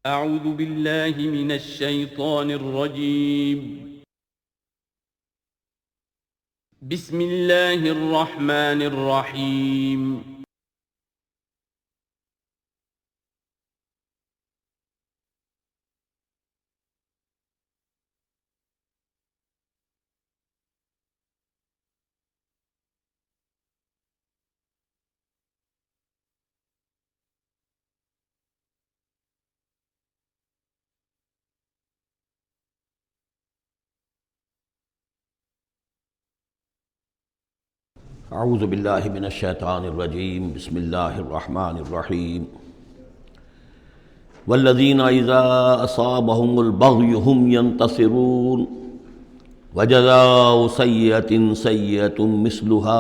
اعوذ باللہ من الشیطان الرجیم بسم اللہ الرحمن الرحیم اعوذ باللہ من الشیطان الرجیم بسم اللہ الرحمن الرحیم والذین اذا اصابهم البغی هم ينتصرون وجزاء سیئة سیئة مثلها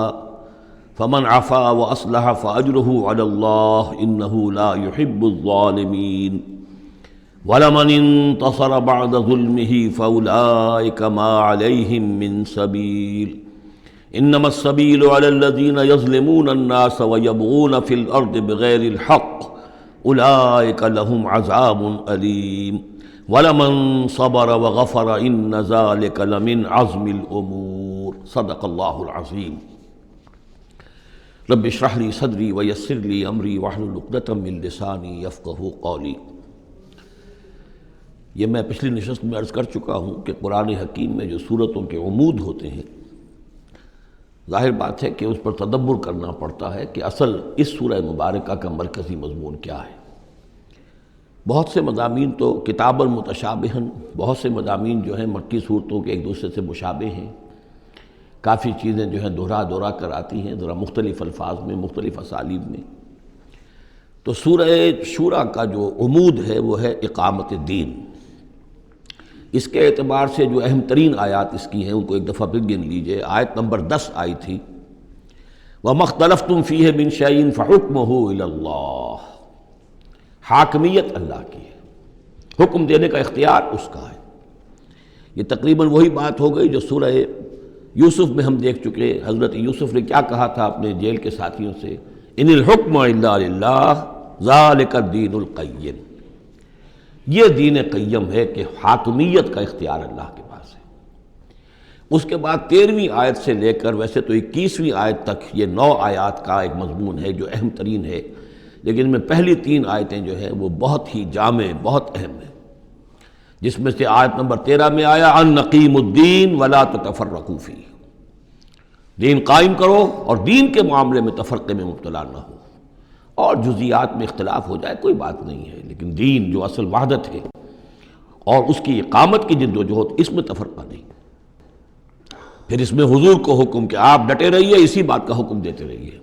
فمن عفا واصلح فاجرہ علی اللہ انہ لا يحب الظالمین ولمن انتصر بعد ظلمہ فاولئک ما علیہم من سبیل انما السبیل علی الذین یظلمون الناس ویبغون فی الارض بغیر الحق اولئک لهم عذاب علیم ولمن صبر وغفر ان ذلک لمن عزم الامور صدق اللہ العظیم رب اشرح لی صدری ویسر لی امری واحلل عقدۃ من لسانی یفقہوا قولی۔ یہ میں پچھلی نشست میں عرض کر چکا ہوں کہ قرآن حکیم میں جو صورتوں کے عمود ہوتے ہیں، ظاہر بات ہے کہ اس پر تدبر کرنا پڑتا ہے کہ اصل اس سورہ مبارکہ کا مرکزی مضمون کیا ہے۔ بہت سے مضامین تو کتاباً متشابہاً، بہت سے مضامین جو ہیں مکی صورتوں کے ایک دوسرے سے مشابہ ہیں، کافی چیزیں جو ہیں دہرا کر آتی ہیں ذرا مختلف الفاظ میں، مختلف اسالیب میں۔ تو سورہ شورى کا جو عمود ہے وہ ہے اقامت دین۔ اس کے اعتبار سے جو اہم ترین آیات اس کی ہیں ان کو ایک دفعہ پھر گن لیجئے۔ آیت نمبر 10 آئی تھی وَمَا اخْتَلَفْتُمْ فِيهِ مِنْ شَيْءٍ فَحُكْمُهُ إِلَى اللَّهِ، حاکمیت اللہ کی ہے، حکم دینے کا اختیار اس کا ہے۔ یہ تقریباً وہی بات ہو گئی جو سورہ یوسف میں ہم دیکھ چکے۔ حضرت یوسف نے کیا کہا تھا اپنے جیل کے ساتھیوں سے؟ إِنِ الْحُكْمُ إِلَّا لِلَّهِ ذَلِكَ الدِّينُ الْقَيِّمُ، یہ دین قیم ہے کہ حاکمیت کا اختیار اللہ کے پاس ہے۔ اس کے بعد 13ویں آیت سے لے کر ویسے تو 21ویں آیت تک یہ 9 آیات کا ایک مضمون ہے جو اہم ترین ہے، لیکن میں پہلی 3 آیتیں جو ہیں وہ بہت ہی جامع، بہت اہم ہیں، جس میں سے آیت نمبر 13 میں آیا ان نقیم الدین ولا تتفرقوا فیہ، دین قائم کرو اور دین کے معاملے میں تفرقے میں مبتلا نہ ہو، اور جزیات میں اختلاف ہو جائے کوئی بات نہیں ہے، لیکن دین جو اصل وحدت ہے اور اس کی اقامت کی جد و جہد، اس میں تفرقہ نہیں۔ پھر اس میں حضور کو حکم کہ آپ ڈٹے رہیے، اسی بات کا حکم دیتے رہیے،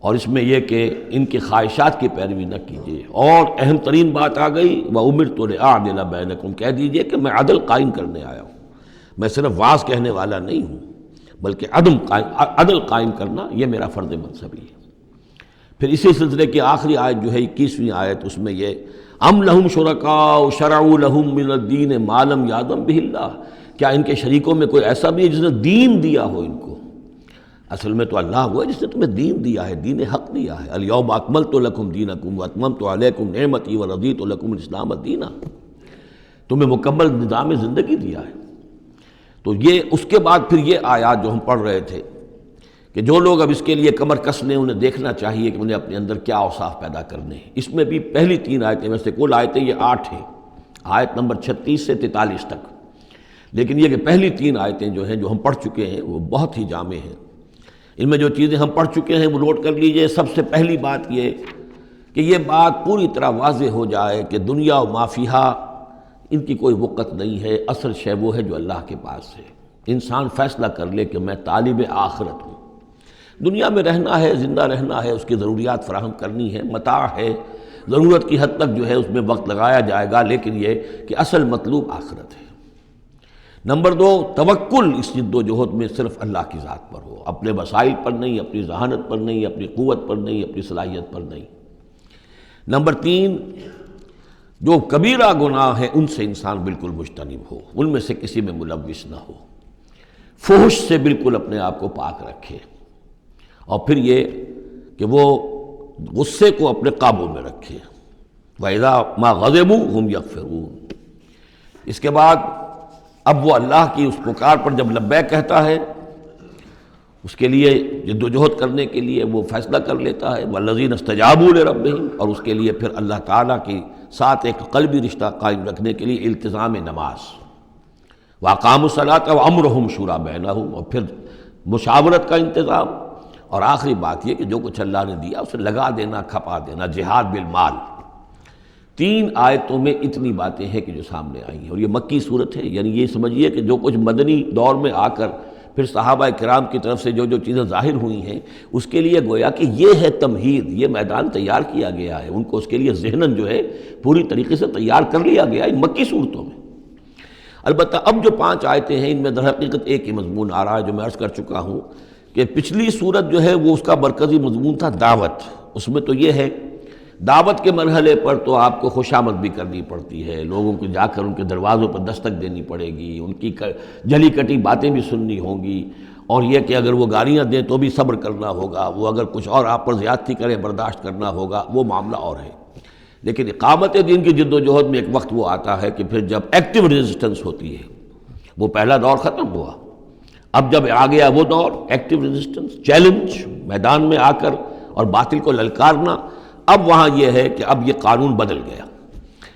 اور اس میں یہ کہ ان کی خواہشات کی پیروی نہ کیجیے۔ اور اہم ترین بات آ گئی وَأُمِرْتُ لِأَعْدِلَ بَيْنَكُمْ، کہہ دیجیے کہ میں عدل قائم کرنے آیا ہوں، میں صرف واعظ کہنے والا نہیں ہوں بلکہ عدل قائم کرنا یہ میرا فرض منصبی ہے۔ پھر اسی سلسلے کی آخری آیت جو ہے 21ویں آیت، اس میں یہ ام لہم شرکاء شرعوا لہم من الدین ما لم یأذن بہ اللہ، کیا ان کے شریکوں میں کوئی ایسا بھی ہے جس نے دین دیا ہو ان کو؟ اصل میں تو اللہ ہوا ہے جس نے تمہیں دین دیا ہے، دین حق دیا ہے۔ الیوم اکملت لکم دینکم واتممت علیکم نعمتی ورضیت لکم الاسلام دینا، تمہیں مکمل نظام زندگی دیا ہے۔ تو یہ اس کے بعد پھر یہ آیات جو ہم پڑھ رہے تھے کہ جو لوگ اب اس کے لیے کمر کس لیں انہیں دیکھنا چاہیے کہ انہیں اپنے اندر کیا اوصاف پیدا کرنے ہیں۔ اس میں بھی پہلی 3 آیتیں میں سے کل آیتیں یہ 8 ہیں، آیت نمبر 36 سے 43 تک، لیکن یہ کہ پہلی 3 آیتیں جو ہیں جو ہم پڑھ چکے ہیں وہ بہت ہی جامع ہیں۔ ان میں جو چیزیں ہم پڑھ چکے ہیں وہ نوٹ کر لیجئے۔ سب سے پہلی بات یہ کہ یہ بات پوری طرح واضح ہو جائے کہ دنیا و ما فیہا ان کی کوئی وقت نہیں ہے، اصل شے وہ ہے جو اللہ کے پاس ہے۔ انسان فیصلہ کر لے کہ میں طالب آخرت ہوں، دنیا میں رہنا ہے، زندہ رہنا ہے، اس کی ضروریات فراہم کرنی ہے، متاع ہے، ضرورت کی حد تک جو ہے اس میں وقت لگایا جائے گا، لیکن یہ کہ اصل مطلوب آخرت ہے۔ نمبر 2، توکل اس جد و جہد میں صرف اللہ کی ذات پر ہو، اپنے وسائل پر نہیں، اپنی ذہانت پر نہیں، اپنی قوت پر نہیں، اپنی صلاحیت پر نہیں۔ نمبر 3، جو کبیرہ گناہ ہیں ان سے انسان بالکل مجتنب ہو، ان میں سے کسی میں ملوث نہ ہو، فحش سے بالکل اپنے آپ کو پاک رکھے، اور پھر یہ کہ وہ غصے کو اپنے قابو میں رکھے، وَإِذَا مَا غَضِبُوا هُمْ يَغْفِرُونَ۔ اس کے بعد اب وہ اللہ کی اس پکار پر جب لبیک کہتا ہے، اس کے لیے جد و جہد کرنے کے لیے وہ فیصلہ کر لیتا ہے، وَالَّذِينَ اسْتَجَابُوا لِرَبِّهِمْ، اور اس کے لیے پھر اللہ تعالیٰ کے ساتھ ایک قلبی رشتہ قائم رکھنے کے لیے التزام نماز، وَأَقَامُوا الصَّلَاةَ وَأَمْرُهُمْ شُورَىٰ بَيْنَهُمْ، اور پھر مشاورت کا انتظام، اور آخری بات یہ کہ جو کچھ اللہ نے دیا اسے لگا دینا، کھپا دینا، جہاد بالمال۔ 3 آیتوں میں اتنی باتیں ہیں کہ جو سامنے آئی ہیں، اور یہ مکی صورت ہے، یعنی یہ سمجھیے کہ جو کچھ مدنی دور میں آ کر پھر صحابہ کرام کی طرف سے جو چیزیں ظاہر ہوئی ہیں، اس کے لیے گویا کہ یہ ہے تمہید، یہ میدان تیار کیا گیا ہے، ان کو اس کے لیے ذہناً جو ہے پوری طریقے سے تیار کر لیا گیا ہے مکی صورتوں میں۔ البتہ اب جو 5 آیتیں ہیں ان میں در حقیقت ایک ہی مضمون آ رہا ہے، جو میں عرض کر چکا ہوں کہ پچھلی صورت جو ہے وہ اس کا مرکزی مضمون تھا دعوت۔ اس میں تو یہ ہے دعوت کے مرحلے پر تو آپ کو خوشامد بھی کرنی پڑتی ہے، لوگوں کو جا کر ان کے دروازوں پر دستک دینی پڑے گی، ان کی جلی کٹی باتیں بھی سننی ہوں گی، اور یہ کہ اگر وہ گالیاں دیں تو بھی صبر کرنا ہوگا، وہ اگر کچھ اور آپ پر زیادتی کریں برداشت کرنا ہوگا، وہ معاملہ اور ہے۔ لیکن اقامت دین کی جد و جہد میں ایک وقت وہ آتا ہے کہ پھر جب ایکٹیو ریزسٹنس ہوتی ہے، وہ پہلا دور ختم ہوا، اب جب آ گیا وہ دور ایکٹیو ریزسٹنس، چیلنج، میدان میں آ کر اور باطل کو للکارنا، اب وہاں یہ ہے کہ اب یہ قانون بدل گیا۔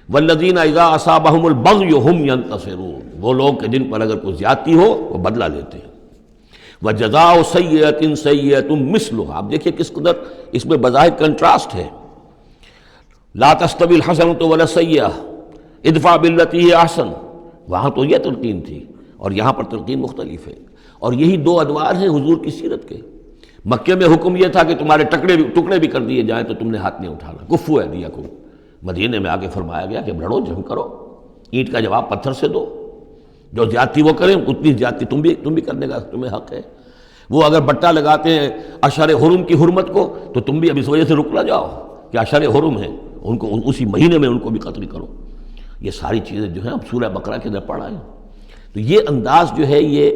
والذین اذا اصابہم البغی ہم ینتصرون، وہ لوگ کہ جن پر اگر کوئی زیادتی ہو وہ بدلہ لیتے ہیں۔ وجزاء سیئۃ سیئۃ مثلھا، اب دیکھیے کس قدر اس میں بظاہر کنٹراسٹ ہے۔ لا تستوی الحسنۃ ولا السیئۃ ادفع بالتی ہی احسن، وہاں تو یہ تلقین تھی اور یہاں پر تلقین مختلف ہے، اور یہی 2 ادوار ہیں حضور کی سیرت کے۔ مکے میں حکم یہ تھا کہ تمہارے ٹکڑے بھی کر دیے جائیں تو تم نے ہاتھ نہیں اٹھانا، کفو ایدیکم۔ مدینے میں آگے فرمایا گیا کہ لڑو، جنگ کرو، اینٹ کا جواب پتھر سے دو، جو زیادتی وہ کریں اتنی زیادتی تم بھی کرنے کا تمہیں حق ہے۔ وہ اگر بٹا لگاتے ہیں اشہر حرم کی حرمت کو تو تم بھی اب اس وجہ سے رک نہ جاؤ کہ اشہر حرم ہیں، ان کو اسی مہینے میں ان کو بھی قتل کرو۔ یہ ساری چیزیں جو ہیں اب سورہ بقرہ کے اندر پڑھا ہے۔ تو یہ انداز جو ہے یہ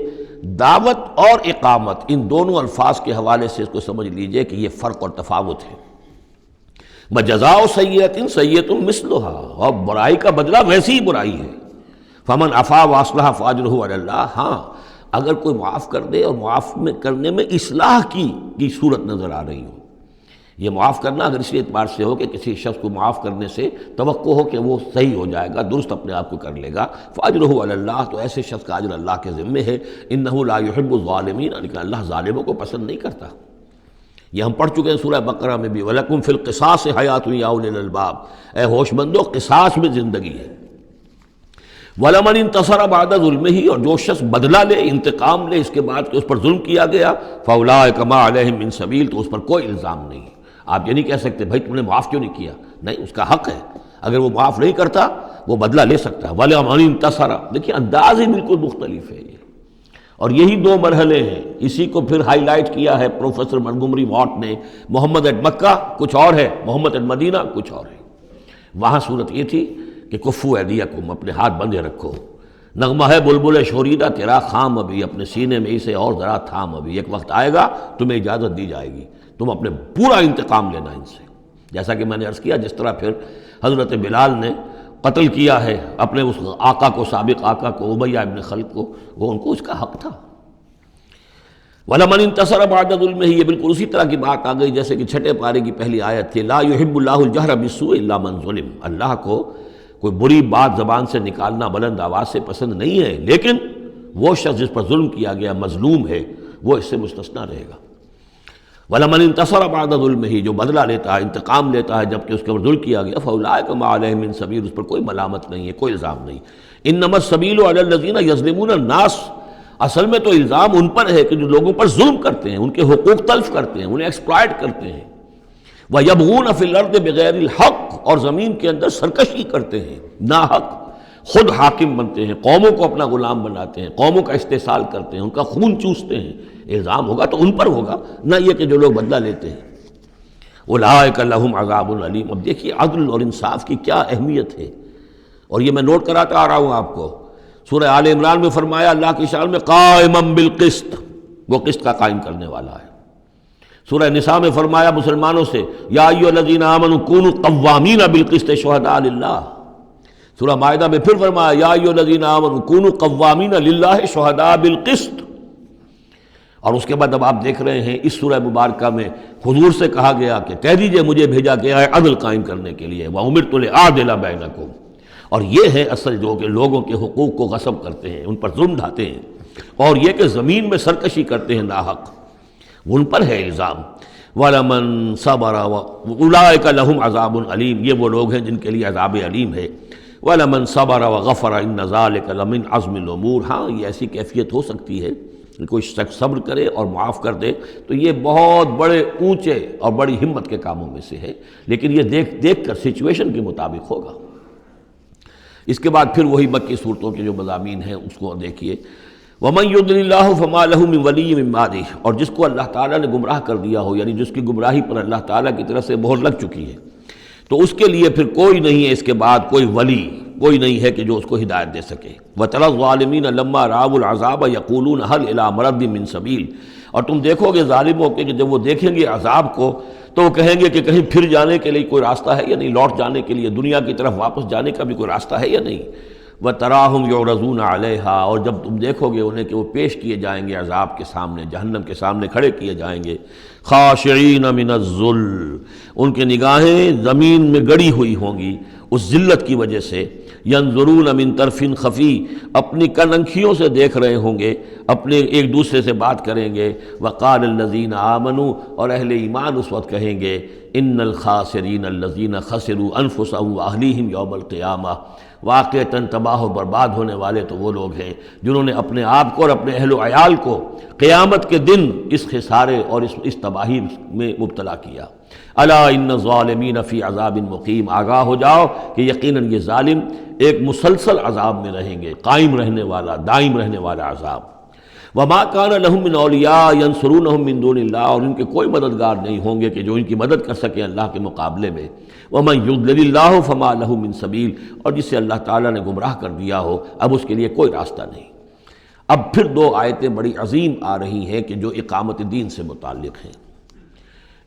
دعوت اور اقامت، ان دونوں الفاظ کے حوالے سے اس کو سمجھ لیجئے کہ یہ فرق اور تفاوت ہے۔ وجزاء سیئۃ سیئۃ مثلھا، اور برائی کا بدلہ ویسی ہی برائی ہے۔ فمن عفا واصلح فاجرہ علی اللہ، ہاں اگر کوئی معاف کر دے اور معاف کرنے میں اصلاح کی صورت نظر آ رہی ہو، یہ معاف کرنا اگر اسی اعتبار سے ہو کہ کسی شخص کو معاف کرنے سے توقع ہو کہ وہ صحیح ہو جائے گا، درست اپنے آپ کو کر لے گا، فاجرہ علی اللہ، تو ایسے شخص کا اجر اللہ کے ذمے ہے۔ انہ لا یحب الظالمین، لیکن اللہ ظالموں کو پسند نہیں کرتا۔ یہ ہم پڑھ چکے ہیں سورہ بقرہ میں بھی، وَلَكُمْ فِي الْقِصَاصِ حَيَاةٌ يَا أُولِي الْأَلْبَابِ، اے ہوش مندو قصاص میں زندگی ہے۔ وَلَمَنِ انتَصَرَ بَعْدَ ظُلْمِهِ، اور جو شخص بدلہ لے، انتقام لے اس کے بعد کہ اس پر ظلم کیا گیا، فَأُولَٰئِكَ مَا عَلَيْهِم مِّن سَبِيلٍ، تو اس پر کوئی الزام نہیں۔ آپ یہ نہیں کہہ سکتے بھائی تم نے معاف کیوں نہیں کیا، نہیں، اس کا حق ہے، اگر وہ معاف نہیں کرتا وہ بدلہ لے سکتا ہے۔ وَلَمَنِ انتَصَرَ، دیکھیے انداز ہی بالکل مختلف ہے یہ، اور یہی 2 مرحلے ہیں۔ اسی کو پھر ہائی لائٹ کیا ہے پروفیسر منگومری واٹ نے، محمد ایٹ مکہ کچھ اور ہے، محمد ایٹ مدینہ کچھ اور ہے۔ وہاں صورت یہ تھی کہ کفو ایدیکم، اپنے ہاتھ بندھے رکھو، نغمہ ہے بلبل شوریدہ تیرا خام ابھی، اپنے سینے میں اسے اور ذرا تھام ابھی، ایک وقت آئے گا تمہیں اجازت دی جائے گی، تم اپنے پورا انتقام لینا ان سے۔ جیسا کہ میں نے عرض کیا، جس طرح پھر حضرت بلال نے قتل کیا ہے اپنے اس آقا کو، سابق آقا کو، امیہ ابن خلف کو، وہ ان کو اس کا حق تھا۔ وَلَمَنِ انتَصَرَ بَعْدَ ظُلْمِهِ، یہ بالکل اسی طرح کی بات آ گئی جیسے کہ 6 پارے کی پہلی آیت تھی، لا يحب اللہ الجہر بالسوء الا من ظلم، اللہ کو کوئی بری بات زبان سے نکالنا بلند آواز سے پسند نہیں ہے، لیکن وہ شخص جس پر ظلم کیا گیا مظلوم ہے وہ اس سے مستثنیٰ رہے گا۔ وَلَمَنِ انتَصَرَ بَعْدَ ظُلْمِهِ، جو بدلہ لیتا ہے، انتقام لیتا ہے جبکہ اس کے اوپر ظلم کیا گیا، فَأُولَٰئِكَ مَا عَلَيْهِم مِّن سَبِيلٍ، اس پر کوئی ملامت نہیں ہے، کوئی الزام نہیں۔ إِنَّمَا السَّبِيلُ عَلَى الَّذِينَ يَظْلِمُونَ النَّاسَ، اصل میں تو الزام ان پر ہے کہ جو لوگوں پر ظلم کرتے ہیں، ان کے حقوق تلف کرتے ہیں، انہیں ایکسپلائٹ کرتے ہیں۔ وَيَبْغُونَ فِي الْأَرْضِ بِغَيْرِ الْحَقِّ، اور زمین کے اندر سرکشی کرتے ہیں، ناحق، خود حاکم بنتے ہیں، قوموں کو اپنا غلام بناتے ہیں، قوموں کا استحصال کرتے ہیں، ان کا خون چوستے ہیں۔ الزام ہوگا تو ان پر ہوگا، نہ یہ کہ جو لوگ بدلہ لیتے ہیں۔ اولئک لہم عذاب علیم، اب دیکھیے عدل اور انصاف کی کیا اہمیت ہے، اور یہ میں نوٹ کراتا آ رہا ہوں آپ کو۔ سورہ آل عمران میں فرمایا اللہ کی شان میں قائما بالقسط، وہ قسط کا قائم کرنے والا ہے۔ سورہ نساء میں فرمایا مسلمانوں سے یا ایھا الذین آمنوا کونوا قوامین بالقسط شہداء للہ. سورہ مائدہ میں پھر فرمایا یا ایھا الذین آمنوا کونوا قوامین للہ شہداء بالقسط. اور اس کے بعد اب آپ دیکھ رہے ہیں اس سورہ مبارکہ میں حضور سے کہا گیا کہ کہہ دیجئے مجھے بھیجا گیا ہے عدل قائم کرنے کے لیے. وَأُمِرْتُ لِأَعْدِلَ بَيْنَكُمْ. اور یہ ہے اصل جو کہ لوگوں کے حقوق کو غصب کرتے ہیں، ان پر ظلم ڈھاتے ہیں، اور یہ کہ زمین میں سرکشی کرتے ہیں ناحق، ان پر ہے الزام. وَلَمَنْ صَبَرَ أُولَٰئِكَ لَهُمْ عَذَابٌ أَلِيمٌ. یہ وہ لوگ ہیں جن کے لیے عذاب علیم ہے. وَلَمَنْ صَبَرَ وَغَفَرَ إِنَّ ذَلِكَ لَمِنْ عَزْمِ الْأُمُورِ. ہاں یہ ایسی کیفیت ہو سکتی ہے کہ کوئی شخص صبر کرے اور معاف کر دے تو یہ بہت بڑے اونچے اور بڑی ہمت کے کاموں میں سے ہے، لیکن یہ دیکھ کر سچویشن کے مطابق ہوگا. اس کے بعد پھر وہی مکی صورتوں کے جو مضامین ہیں اس کو دیکھیے. وَمَن يُضْلِلِ اللَّهُ فَمَا لَهُ مِن وَلِيٍّ مِّن بَعْدِهِ. اور جس کو اللہ تعالیٰ نے گمراہ کر دیا ہو، یعنی جس کی گمراہی پر اللہ تعالیٰ کی طرف سے مہر لگ چکی ہے، تو اس کے لیے پھر کوئی نہیں ہے اس کے بعد، کوئی ولی کوئی نہیں ہے کہ جو اس کو ہدایت دے سکے. وَتَرَى الظَّالِمِينَ لَمَّا رَأَوُا الْعَذَابَ يَقُولُونَ هَلْ إِلَىٰ مَرَدٍ مِّن سَبِيلٍ. اور تم دیکھو گے ظالموں کے کہ جب وہ دیکھیں گے عذاب کو تو وہ کہیں گے کہ کہیں پھر جانے کے لیے کوئی راستہ ہے یا نہیں، لوٹ جانے کے لیے دنیا کی طرف واپس جانے کا بھی کوئی راستہ ہے یا نہیں. وَتَرَاهُمْ يُعْرَضُونَ عَلَيْهَا. اور جب تم دیکھو گے انہیں کہ وہ پیش کیے جائیں گے عذاب کے سامنے، جہنم کے سامنے کھڑے کیے جائیں گے. خاشعین من الذل. ان کی نگاہیں زمین میں گڑی ہوئی ہوں گی اس ذلت کی وجہ سے. ینظرون من طرف خفی. اپنی کننکھیوں سے دیکھ رہے ہوں گے، اپنے ایک دوسرے سے بات کریں گے. وقال الذین آمنوا. اور اہل ایمان اس وقت کہیں گے ان الخاسرین الذین خسروا انفسهم واہلیہم یوم القیامہ. واقعتاً تباہ و برباد ہونے والے تو وہ لوگ ہیں جنہوں نے اپنے آپ کو اور اپنے اہل و عیال کو قیامت کے دن اس خسارے اور اس تباہی میں مبتلا کیا. الا ان الظالمین فی عذاب مقیم. آگاہ ہو جاؤ کہ یقیناً یہ ظالم ایک مسلسل عذاب میں رہیں گے، قائم رہنے والا، دائم رہنے والا عذاب. وما کان لہم من اولیاء ینصرونہم من دون اللہ. اور ان کے کوئی مددگار نہیں ہوں گے کہ جو ان کی مدد کر سکیں اللہ کے مقابلے میں. ومن یضلل اللہ فما لہ من سبیل. اور جسے اللہ تعالیٰ نے گمراہ کر دیا ہو اب اس کے لیے کوئی راستہ نہیں. اب پھر دو آیتیں بڑی عظیم آ رہی ہیں کہ جو اقامت دین سے متعلق ہیں.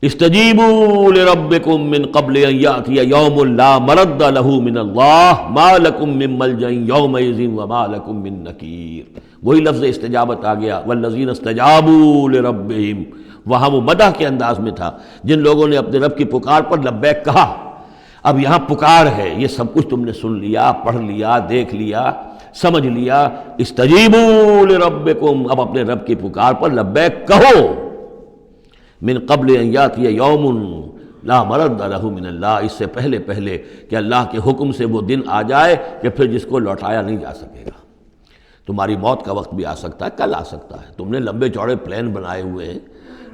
استجیبوا لربکم من قبل ان یأتی یوم لا مرد لہ من اللہ ما لکم من ملجأ یومئذ وما لکم من نکیر. وہی لفظ استجابت آ گیا. والذین استجابوا لربہم. وہاں وہ مدح کے انداز میں تھا جن لوگوں نے اپنے رب کی پکار پر لبیک کہا. اب یہاں پکار ہے، یہ سب کچھ تم نے سن لیا، پڑھ لیا، دیکھ لیا، سمجھ لیا. استجیبوا لربکم. اب اپنے رب کی پکار پر لبیک کہو. من قبل ان یاتی یوم لا مرد لہ من اللہ. اس سے پہلے کہ اللہ کے حکم سے وہ دن آ جائے کہ پھر جس کو لوٹایا نہیں جا سکے گا. تمہاری موت کا وقت بھی آ سکتا ہے، کل آ سکتا ہے. تم نے لمبے چوڑے پلان بنائے ہوئے ہیں،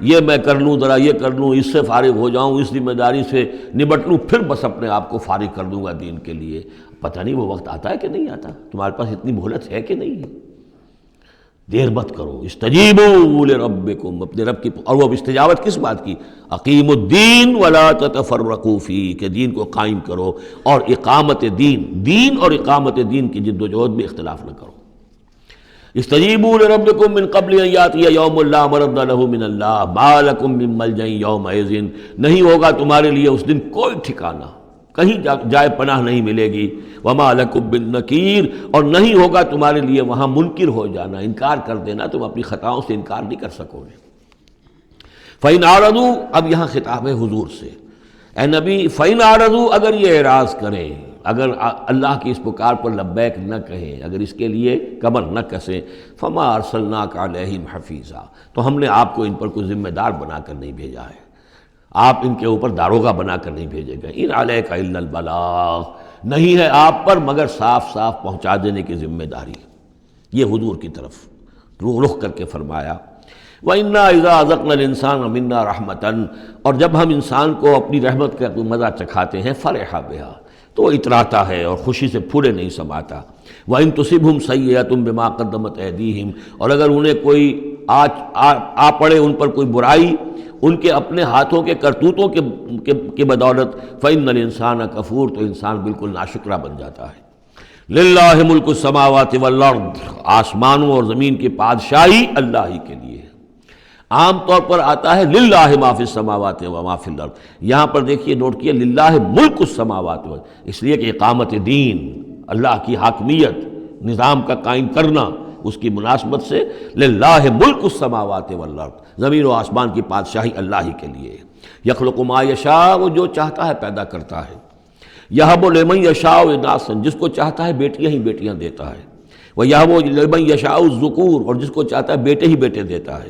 یہ میں کر لوں، ذرا یہ کر لوں، اس سے فارغ ہو جاؤں، اس ذمہ داری سے نمٹ لوں، پھر بس اپنے آپ کو فارغ کر دوں گا دین کے لیے. پتہ نہیں وہ وقت آتا ہے کہ نہیں آتا. تمہارے پاس اتنی مہلت ہے کہ نہیں ہے. دیر مت کرو. استجیبوا لربکم. اپنے رب کی. اور وہ استجابت کس بات کی؟ اقیم الدین ولا تتفرقوا فیہ. کہ دین کو قائم کرو اور اقامت دین اور اقامت دین کی جد و جہد میں اختلاف نہ کرو. استجیبوا لربکم من قبل ان یاتی یوم لا مرد لہ من اللہ ما لکم من ملجأ یومئذ. نہیں ہوگا تمہارے لیے اس دن کوئی ٹھکانہ، کہیں جائے پناہ نہیں ملے گی. وما لکم من نکیر. اور نہیں ہوگا تمہارے لیے وہاں منکر ہو جانا، انکار کر دینا. تم اپنی خطاؤں سے انکار نہیں کر سکو گے. فإن اعرضوا. اب یہاں خطاب ہے حضور سے. اے نبی فإن اعرضوا. اگر یہ اعراض کریں، اگر اللہ کی اس پکار پر لبیک نہ کہیں، اگر اس کے لیے کمر نہ کسیں، فما ارسلناک علیہم حفیظا. تو ہم نے آپ کو ان پر کوئی ذمہ دار بنا کر نہیں بھیجا ہے، آپ ان کے اوپر داروغہ بنا کر نہیں بھیجے گئے. ان علیک الا البلاغ. نہیں ہے آپ پر مگر صاف صاف پہنچا دینے کی ذمہ داری. یہ حضور کی طرف رخ کر کے فرمایا. وَإِنَّا إِذَا أَذَقْنَا الْإِنسَانَ مِنَّا رَحْمَةً. اور جب ہم انسان کو اپنی رحمت کا مزہ چکھاتے ہیں، فرح بہا، تو وہ اتراتا ہے اور خوشی سے پھولے نہیں سماتا. وَإِن تُصِبْهُمْ سَيِّئَةٌ بِمَا قَدَّمَتْ أَيْدِيهِمْ. اور اگر انہیں کوئی آ پڑے ان پر کوئی برائی ان کے اپنے ہاتھوں کے کرتوتوں کے بدولت، فَإِنَّ الْإِنسَانَ كَفُورٌ. تو انسان بالکل ناشکرہ بن جاتا ہے. للہ ملک السماوات والارض. آسمانوں اور زمین کی بادشاہی اللہ ہی کے لیے ہے. عام طور پر آتا ہے للہ ما فی السماوات و ما فی الارض، یہاں پر دیکھیے نوٹ کیے للہ ملک السماوات و، اس لیے کہ اقامت دین، اللہ کی حاکمیت، نظام کا قائم کرنا، اس کی مناسبت سے للہ ملک السماوات والارض، زمین و آسمان کی بادشاہی اللہ ہی کے لیے. یخلق ما یشاء، وہ جو چاہتا ہے پیدا کرتا ہے. یہب لمن یشاء اناثا، جس کو چاہتا ہے بیٹیاں ہی بیٹیاں دیتا ہے. ویہب لمن یشاء الذکور، اور جس کو چاہتا ہے بیٹے ہی بیٹے دیتا ہے.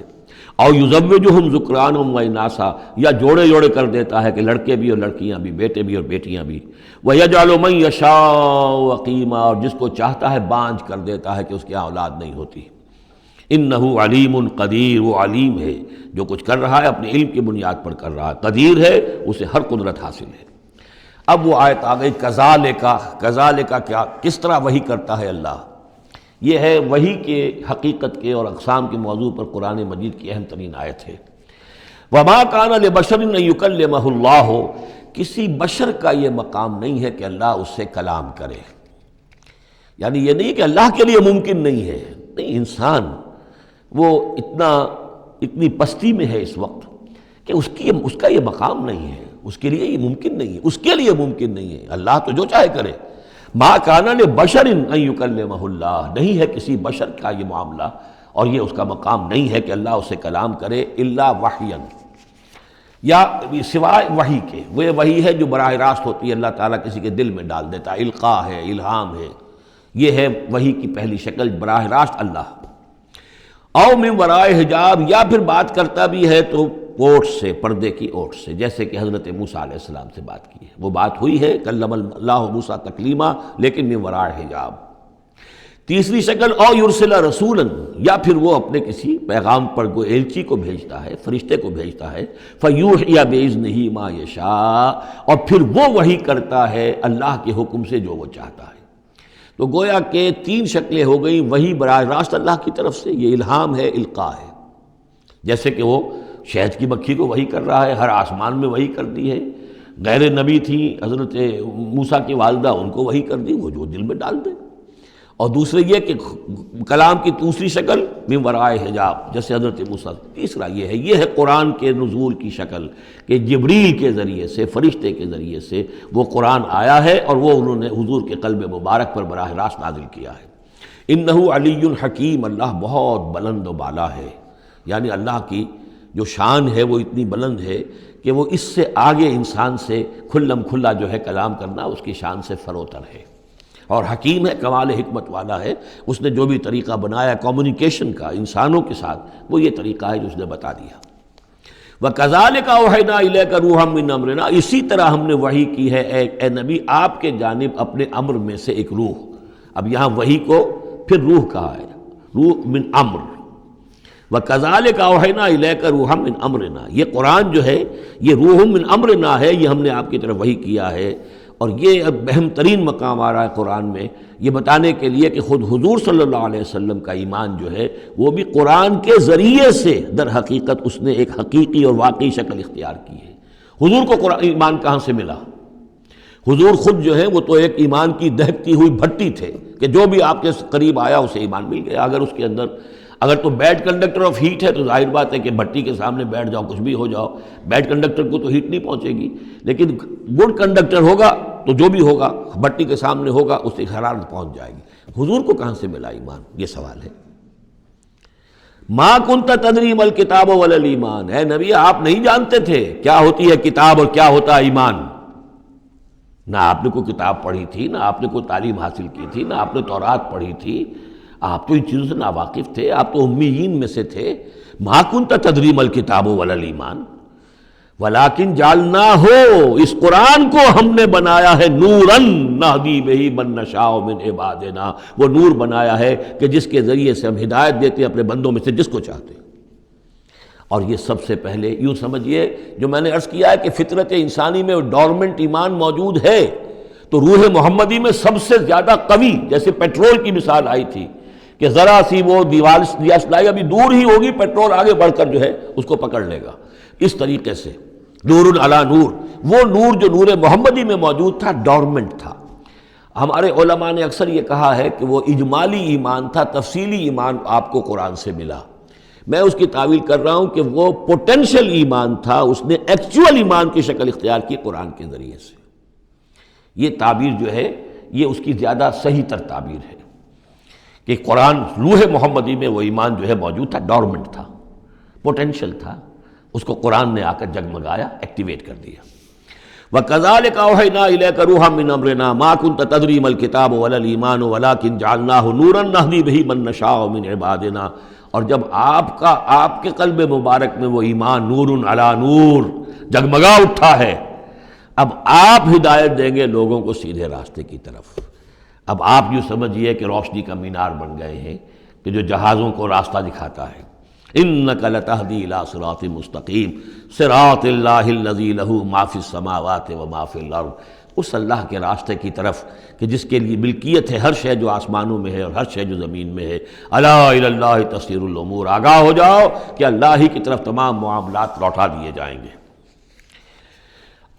او یزوجہم ذکرانا و اناثا، یا جوڑے جوڑے کر دیتا ہے کہ لڑکے بھی اور لڑکیاں بھی، بیٹے بھی اور بیٹیاں بھی. ویجعل من یشاء عقیما، اور جس کو چاہتا ہے بانجھ کر دیتا ہے کہ اس کی اولاد نہیں ہوتی. انہ علیم قدیر، وہ علیم ہے، جو کچھ کر رہا ہے اپنے علم کی بنیاد پر کر رہا ہے، قدیر ہے، اسے ہر قدرت حاصل ہے. اب وہ آیت آ گئی کذالک کیا، کس طرح وحی کرتا ہے اللہ. یہ ہے وحی کے حقیقت کے اور اقسام کے موضوع پر قرآن مجید کی اہم ترین آیت ہے. وما کان لبشر ان یکلمہ اللہ، کسی بشر کا یہ مقام نہیں ہے کہ اللہ اس سے کلام کرے. یعنی یہ نہیں کہ اللہ کے لیے ممکن نہیں ہے، نہیں، انسان وہ اتنی پستی میں ہے اس وقت کہ اس کا یہ مقام نہیں ہے، اس کے لیے یہ ممکن نہیں ہے، اس کے لیے ممکن نہیں ہے. اللہ تو جو چاہے کرے. ما کان لبشر ان یکلمہ اللہ، نہیں ہے کسی بشر کا یہ معاملہ اور یہ اس کا مقام نہیں ہے کہ اللہ اس سے کلام کرے الا وحیا، یا سوائے وحی کے. وہ وحی ہے جو براہ راست ہوتی ہے، اللہ تعالیٰ کسی کے دل میں ڈال دیتا ہے، القاء ہے، الہام ہے. یہ ہے وحی کی پہلی شکل، براہ راست اللہ. او من ورائے حجاب، یا پھر بات کرتا بھی ہے تو اوٹ سے، پردے کی اوٹ سے، جیسے کہ حضرت موسیٰ علیہ السلام سے بات کی ہے. وہ بات ہوئی ہے، کلم اللہ موسیٰ تکلیما، لیکن من ورائے حجاب. تیسری شکل او یرسل رسولا، یا پھر وہ اپنے کسی پیغام پر کوئی ایلچی کو بھیجتا ہے، فرشتے کو بھیجتا ہے. فیوحی باذنہ ما یشاء، اور پھر وہ وحی کرتا ہے اللہ کے حکم سے جو وہ چاہتا ہے. تو گویا کہ تین شکلیں ہو گئیں. وحی براہ راست اللہ کی طرف سے، یہ الہام ہے، القاء ہے، جیسے کہ وہ شہد کی مکھی کو وحی کر رہا ہے، ہر آسمان میں وحی کر دی ہے. غیر نبی تھی حضرت موسیٰ کی والدہ، ان کو وحی کر دی، وہ جو دل میں ڈال دے. اور دوسرے یہ کہ کلام کی دوسری شکل من ورائے حجاب، جیسے حضرت موسیٰ. تیسرا یہ ہے قرآن کے نزول کی شکل، کہ جبریل کے ذریعے سے، فرشتے کے ذریعے سے وہ قرآن آیا ہے اور وہ انہوں نے حضور کے قلب مبارک پر براہ راست نازل کیا ہے. انہ علی حکیم، اللہ بہت بلند و بالا ہے. یعنی اللہ کی جو شان ہے وہ اتنی بلند ہے کہ وہ اس سے آگے انسان سے کھلم کھلا جو ہے کلام کرنا اس کی شان سے فروتر ہے. اور حکیم ہے، کمال حکمت والا ہے. اس نے جو بھی طریقہ بنایا کمیونیکیشن کا انسانوں کے ساتھ، وہ یہ طریقہ ہے جو اس نے بتا دیا. وَكَذَلِكَ أَوْحَيْنَا إِلَيْكَ رُوحًا مِّنْ أَمْرِنَا، اسی طرح ہم نے وحی کی ہے اے نبی آپ کے جانب اپنے امر میں سے ایک روح. اب یہاں وحی کو پھر روح کہا ہے، روح من امر. وَكَذَلِكَ أَوْحَيْنَا إِلَيْكَ رُوحًا مِّنْ أَمْرِنَا، یہ قرآن جو ہے یہ روح من امرنا ہے، یہ ہم نے آپ کی طرف وحی کیا ہے. اور یہ اب اہم ترین مقام آ رہا ہے قرآن میں، یہ بتانے کے لیے کہ خود حضور صلی اللہ علیہ وسلم کا ایمان جو ہے وہ بھی قرآن کے ذریعے سے در حقیقت اس نے ایک حقیقی اور واقعی شکل اختیار کی ہے. حضور کو قرآن ایمان کہاں سے ملا؟ حضور خود جو ہے وہ تو ایک ایمان کی دہکتی ہوئی بھٹی تھے کہ جو بھی آپ کے قریب آیا اسے ایمان مل گیا. اگر اس کے اندر اگر تو بیڈ کنڈکٹر آف ہیٹ ہے تو ظاہر بات ہے کہ بھٹی کے سامنے بیٹھ جاؤ، کچھ بھی ہو جاؤ، بیڈ کنڈکٹر کو تو ہیٹ نہیں پہنچے گی. لیکن گڈ کنڈکٹر ہوگا تو جو بھی ہوگا بھٹی کے سامنے ہوگا اس سے حرارت پہنچ جائے گی. حضور کو کہاں سے ملا ایمان؟ یہ سوال ہے. ما کنت تدری ما الکتاب ولا الایمان، اے نبی آپ نہیں جانتے تھے کیا ہوتی ہے کتاب اور کیا ہوتا ہے ایمان. نہ آپ نے کوئی کتاب پڑھی تھی، نہ آپ نے کوئی تعلیم حاصل کی تھی، نہ آپ نے تورات پڑھی تھی. آپ تو ان چیزوں سے ناواقف تھے، آپ تو امیین میں سے تھے. ما کنت تدری ما الکتاب ولا الایمان ولیکن جعلناہ، اس قرآن کو ہم نے بنایا ہے نوراً نہدی بہ من نشاء من عبادنا، وہ نور بنایا ہے کہ جس کے ذریعے سے ہم ہدایت دیتے ہیں اپنے بندوں میں سے جس کو چاہتے ہیں. اور یہ سب سے پہلے یوں سمجھیے جو میں نے عرض کیا ہے کہ فطرت انسانی میں ڈورمنٹ ایمان موجود ہے، تو روح محمدی میں سب سے زیادہ قوی، جیسے پیٹرول کی مثال آئی تھی کہ ذرا سی وہ دیوار سلائی ابھی دور ہی ہوگی، پیٹرول آگے بڑھ کر جو ہے اس کو پکڑ لے گا. اس طریقے سے نور علی نور، وہ نور جو نور محمدی میں موجود تھا ڈورمنٹ تھا. ہمارے علماء نے اکثر یہ کہا ہے کہ وہ اجمالی ایمان تھا، تفصیلی ایمان آپ کو قرآن سے ملا. میں اس کی تعویل کر رہا ہوں کہ وہ پوٹینشل ایمان تھا، اس نے ایکچوئل ایمان کی شکل اختیار کی قرآن کے ذریعے سے۔ یہ تعبیر جو ہے یہ اس کی زیادہ صحیح تر تعبیر ہے کہ قرآن روح محمدی میں وہ ایمان جو ہے موجود تھا، ڈورمنٹ تھا، پوٹینشل تھا، اس کو قرآن نے آ کر جگمگایا، ایکٹیویٹ کر دیا۔ وَكَذَلِكَ أَوْحَيْنَا إِلَيْكَ رُوحًا مِّنْ أَمْرِنَا مَا كُنْتَ تَدْرِي مَا الْكِتَابُ وَلَا الْإِيمَانُ وَلَٰكِن جَعَلْنَاهُ نُورًا نَّهْدِي بِهِ مَن نَّشَاءُ مِنْ عِبَادِنَا، اور جب آپ کے قلب مبارک میں وہ ایمان نور علی نور جگمگا اٹھا ہے، اب آپ ہدایت دیں گے لوگوں کو سیدھے راستے کی طرف۔ اب آپ یوں سمجھیے کہ روشنی کا مینار بن گئے ہیں کہ جو جہازوں کو راستہ دکھاتا ہے۔ اِنَّكَ لَتَهْدِي إِلَىٰ صِرَاطٍ مُّسْتَقِيمٍ صِرَاطِ اللَّهِ الَّذِي لَهُ مَا فِي السَّمَاوَاتِ وَمَا فِي الْأَرْضِ، اس اللہ کے راستے کی طرف کہ جس کے لیے ملکیت ہے ہر شے جو آسمانوں میں ہے اور ہر شے جو زمین میں ہے۔ الا الی اللہ تصیر الامور، آگاہ ہو جاؤ کہ اللہ ہی کی طرف تمام معاملات لوٹا دیے جائیں گے۔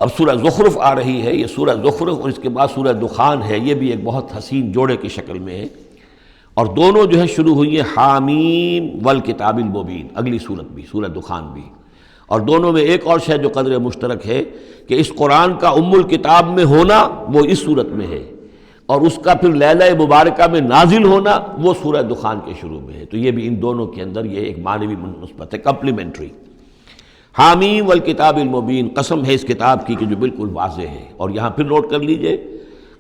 اب سورہ زخرف آ رہی ہے، یہ سورہ زخرف اور اس کے بعد سورہ دخان ہے، یہ بھی ایک بہت حسین جوڑے کی شکل میں ہے، اور دونوں جو ہے شروع ہوئی ہیں حامیم والکتاب المبین، اگلی سورت بھی سورہ دخان بھی، اور دونوں میں ایک اور شے جو قدر مشترک ہے کہ اس قرآن کا ام الکتاب میں ہونا وہ اس سورت میں ہے، اور اس کا پھر لیلہ مبارکہ میں نازل ہونا وہ سورہ دخان کے شروع میں ہے، تو یہ بھی ان دونوں کے اندر یہ ایک معنوی نسبت ہے، کمپلیمنٹری۔ حامیم والکتاب المبین، قسم ہے اس کتاب کی کہ جو بالکل واضح ہے، اور یہاں پھر نوٹ کر لیجئے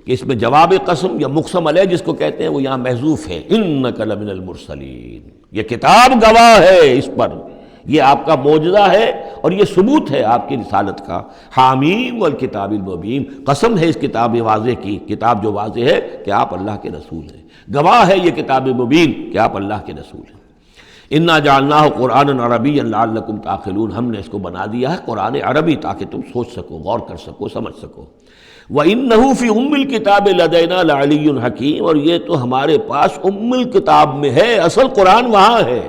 کہ اس میں جواب قسم یا مقسم علیہ جس کو کہتے ہیں وہ یہاں محذوف ہے، انک لمن المرسلین، یہ کتاب گواہ ہے اس پر، یہ آپ کا معجزہ ہے اور یہ ثبوت ہے آپ کی رسالت کا۔ حامیم والکتاب المبین، قسم ہے اس کتاب واضح کی، کتاب جو واضح ہے کہ آپ اللہ کے رسول ہیں، گواہ ہے یہ کتاب مبین کہ آپ اللہ کے رسول ہیں۔ انا جعلناہ قرآنا عربیا لعلکم تعقلون، ہم نے اس کو بنا دیا ہے قرآن عربی تاکہ تم سوچ سکو، غور کر سکو، سمجھ سکو۔ وَإِنَّهُ فِي أُمِّ الْكِتَابِ لَدَيْنَا لَعَلِيٌّ حَكِيمٌ، اور یہ تو ہمارے پاس ام الکتاب میں ہے، اصل قرآن وہاں ہے،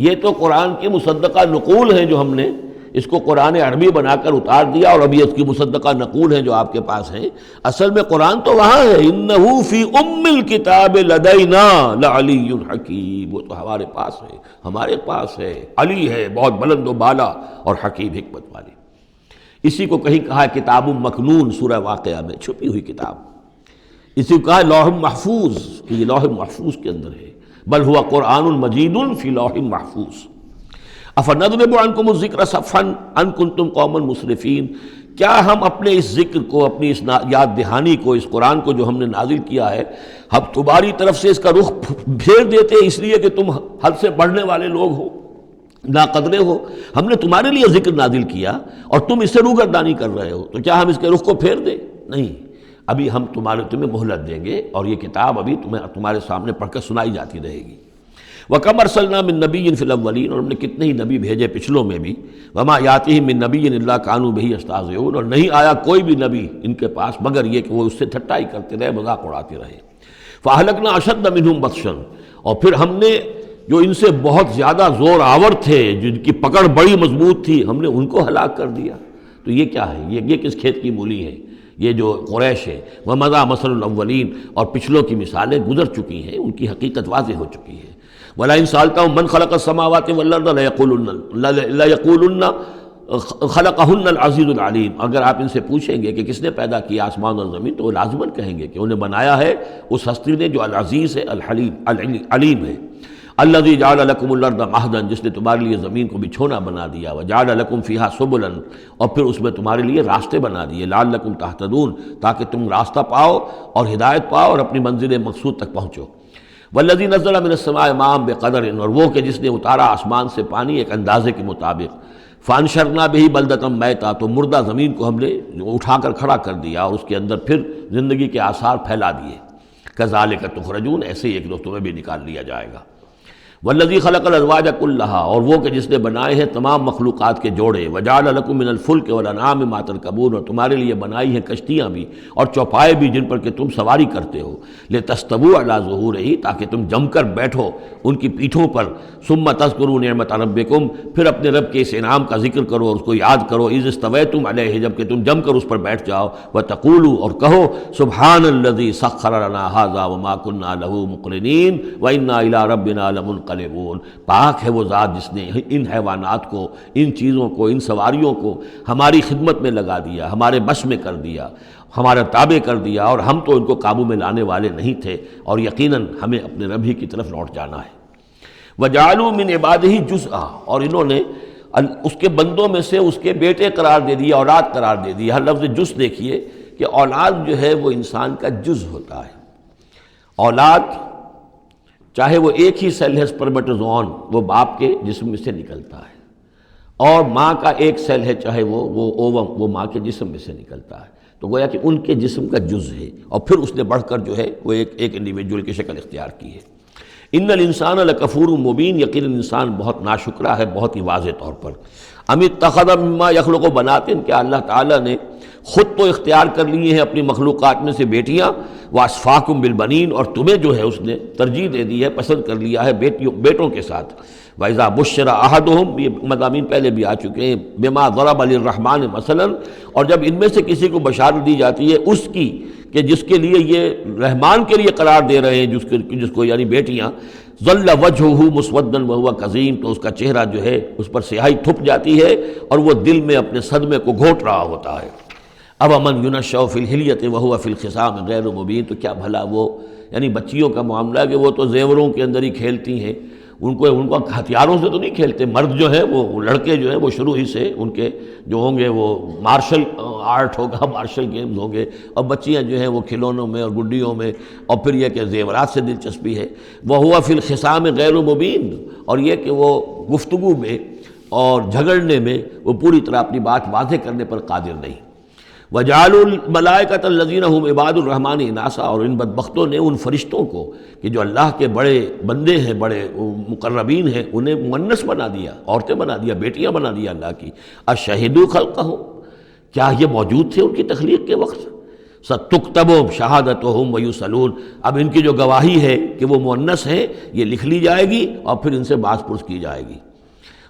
یہ تو قرآن کی مصدقہ نقول ہیں جو ہم نے اس کو قرآن عربی بنا کر اتار دیا، اور ابھی اس کی مصدقہ نقول ہیں جو آپ کے پاس ہیں، اصل میں قرآن تو وہاں ہے۔ اِنَّهُ فِي أُمِّ الْكِتَابِ لَدَيْنَا لَعَلِيٌّ حَكِيمٌ، وہ تو ہمارے پاس ہے، ہمارے پاس ہے، علی ہے، بہت بلند و بالا اور حکیم حکمت والی۔ اسی کو کہیں کہا ہے کتاب مکنون سورہ واقعہ میں، چھپی ہوئی کتاب، اسی کو کہا ہے لوح محفوظ، کہ یہ لوح محفوظ کے اندر ہے، بل ہوا قرآن مجید فی لوح محفوظ۔ افنضرب عنکم الذکر صفحا ان کنتم قوما مسرفین، کیا ہم اپنے اس ذکر کو، اپنی اس یاد دہانی کو، اس قرآن کو جو ہم نے نازل کیا ہے، ہم تمہاری طرف سے اس کا رخ پھیر دیتے اس لیے کہ تم حد سے بڑھنے والے لوگ ہو، ناقدرے ہو؟ ہم نے تمہارے لیے ذکر نازل کیا اور تم اس سے روگردانی کر رہے ہو، تو کیا ہم اس کے رخ کو پھیر دیں؟ نہیں، ابھی ہم تمہیں مہلت دیں گے، اور یہ کتاب ابھی تمہارے سامنے پڑھ کر سنائی جاتی رہے گی۔ وَكَمْ أَرْسَلْنَا مِن نَّبِيٍّ فِي الْأَوَّلِينَ، اور ہم نے کتنے ہی نبی بھیجے پچھلوں میں بھی، وَمَا يَأْتِيهِم مِّن نَّبِيٍّ إِلَّا كَانُوا بِهِ يَسْتَهْزِئُونَ، اور نہیں آیا کوئی بھی نبی ان کے پاس مگر یہ کہ وہ اس سے ٹھٹائی کرتے رہے، مذاق اڑاتے رہے۔ فَأَهْلَكْنَا أَشَدَّ مِنْهُمْ بَطْشًا، اور پھر ہم نے جو ان سے بہت زیادہ زور آور تھے، جن کی پکڑ بڑی مضبوط تھی، ہم نے ان کو ہلاک کر دیا۔ تو یہ کیا ہے؟ یہ کس کھیت کی مولی ہے؟ یہ جو قریش ہے، وَمَضَىٰ مَثَلُ الْأَوَّلِينَ، اور پچھلوں کی مثالیں گزر چکی ہیں، ان کی حقیقت واضح ہو چکی ہے۔ وَلَئِن سَأَلْتَهُم مَّنْ خَلَقَ السَّمَاوَاتِ وَالْأَرْضَ لَيَقُولُنَّ خَلَقَهُنَّ الْعَزِيزُ الْعَلِيمُ، اگر آپ ان سے پوچھیں گے کہ کس نے پیدا کیا آسمان اور زمین، تو وہ لازماً کہیں گے کہ انہیں بنایا ہے اس ہستی نے جو العزیز ہے، الحلیم، علیم ہے۔ الذی جعل لکم الارض مہدا، جس نے تمہارے لیے زمین کو بچھونا بنا دیا، وجعل لکم فیہا سبلا، اور پھر اس میں تمہارے لیے راستے بنا دیے، لعلکم تہتدون، تاکہ تم راستہ پاؤ اور ہدایت پاؤ اور اپنی منزل مقصود تک پہنچو۔ والذی نزل من السماء ماء بقدر، اور وہ کہ جس نے اتارا آسمان سے پانی ایک اندازے کے مطابق، فانشرنا بہ بلدۃ میتا، تو مردہ زمین کو ہم نے اٹھا کر کھڑا کر دیا اور اس کے اندر پھر زندگی کے آثار پھیلا دیے۔ کذالک تخرجون، ایسے ہی ایک روز تمہیں بھی نکال لیا جائے گا۔ والذی خلق الازواج کلھا، اور وہ کہ جس نے بنائے ہیں تمام مخلوقات کے جوڑے، وجعل لکم من الفلک والانعام ما ترکبون، اور تمہارے لیے بنائی ہیں کشتیاں بھی اور چوپائے بھی جن پر کہ تم سواری کرتے ہو، لتستووا علی ظہورہ، تاکہ تم جم کر بیٹھو ان کی پیٹھوں پر، ثم تذکروا نعمت ربکم، پھر اپنے رب کے اس انعام کا ذکر کرو اور اس کو یاد کرو، اذ استویتم علیہ، جب کہ تم جم کر اس پر بیٹھ جاؤ، وتقولوا، اور کہو سبحان الذی سخر لنا ھذا وما کنا لہ مقرنین وإنا الی ربنا لمنقلبون۔ ينقلبون، پاک ہے وہ ذات جس نے ان حیوانات کو، ان چیزوں کو، ان سواریوں کو ہماری خدمت میں لگا دیا، ہمارے بس میں کر دیا، ہمارا تابع کر دیا، اور ہم تو ان کو قابو میں لانے والے نہیں تھے، اور یقیناً ہمیں اپنے رب ہی کی طرف لوٹ جانا ہے۔ وَجَعَلُوا مِنْ عِبَادِهِ جُزْءًا، اور انہوں نے اس کے بندوں میں سے اس کے بیٹے قرار دے دیا، اولاد قرار دے دیا۔ ہر لفظ جز دیکھیے کہ اولاد جو ہے وہ انسان کا جز ہوتا ہے۔ اولاد چاہے وہ ایک ہی سیل ہے سپرمیٹوزوان، وہ باپ کے جسم میں سے نکلتا ہے، اور ماں کا ایک سیل ہے چاہے وہ اووم، وہ ماں کے جسم میں سے نکلتا ہے، تو گویا کہ ان کے جسم کا جز ہے، اور پھر اس نے بڑھ کر جو ہے وہ ایک انڈیویجول کی شکل اختیار کی ہے۔ ان الانسان لکفور مبین، یقیناً انسان بہت ناشکرا ہے، بہت ہی واضح طور پر۔ ام اتخذ مما یخلق بنات، کیا اللہ تعالیٰ نے خود تو اختیار کر لیے ہیں اپنی مخلوقات میں سے بیٹیاں، واسفاکم بالبنین، اور تمہیں جو ہے اس نے ترجیح دے دی ہے، پسند کر لیا ہے بیٹوں کے ساتھ۔ وَإِذَا بُشِّرَ أَحَدُهُمْ، یہ مضامین پہلے بھی آ چکے ہیں، بِمَا ضَرَبَ لِلرَّحْمَنِ مثلاً، اور جب ان میں سے کسی کو بشارت دی جاتی ہے اس کی کہ جس کے لیے یہ رحمان کے لیے قرار دے رہے ہیں، جس کو یعنی بیٹیاں، ظَلَّ وَجْهُهُ مُسْوَدًّا وَهُوَ كَظِيمٌ، تو اس کا چہرہ جو ہے اس پر سیاہی تھپ جاتی ہے اور وہ دل میں اپنے صدمے کو گھوٹ رہا ہوتا ہے۔ أَوَمَنْ يُنَشَّأُ فِي الْحِلْيَةِ وَهُوَ فِي الْخِصَامِ غَيْرُ مُبِينٍ، تو کیا بھلا وہ یعنی بچیوں کا معاملہ کہ وہ تو زیوروں کے اندر ہی کھیلتی ہیں، ان کو ہتھیاروں سے تو نہیں کھیلتے، مرد جو ہے وہ لڑکے جو ہیں وہ شروع ہی سے ان کے جو ہوں گے وہ مارشل آرٹ ہوگا، مارشل گیمز ہوں گے، اور بچیاں جو ہیں وہ کھلونوں میں اور گڈیوں میں، اور پھر یہ کہ زیورات سے دلچسپی ہے۔ وَهُوَ فِي الْخِصَامِ غَيْرُ مُبِينٍ، اور یہ کہ وہ گفتگو میں اور جھگڑنے میں وہ پوری طرح اپنی بات واضح کرنے پر قادر نہیں۔ وَجَعَلُوا الْمَلَائِكَةَ الَّذِينَ هُمْ عِبَادُ الرَّحْمَنِ إِنَاثًا، اور ان بدبختوں نے ان فرشتوں کو کہ جو اللہ کے بڑے بندے ہیں، بڑے مقربین ہیں، انہیں مؤنث بنا دیا، عورتیں بنا دیا، بیٹیاں بنا دیا اللہ کی۔ أَشَهِدُوا خَلْقَهُمْ، کیا یہ موجود تھے ان کی تخلیق کے وقت؟ سَتُكْتَبُ شَهَادَتُهُمْ وَيُسْأَلُونَ، اب ان کی جو گواہی ہے کہ وہ مؤنث ہیں یہ لکھ لی جائے گی اور پھر ان سے باز پرس کی جائے گی۔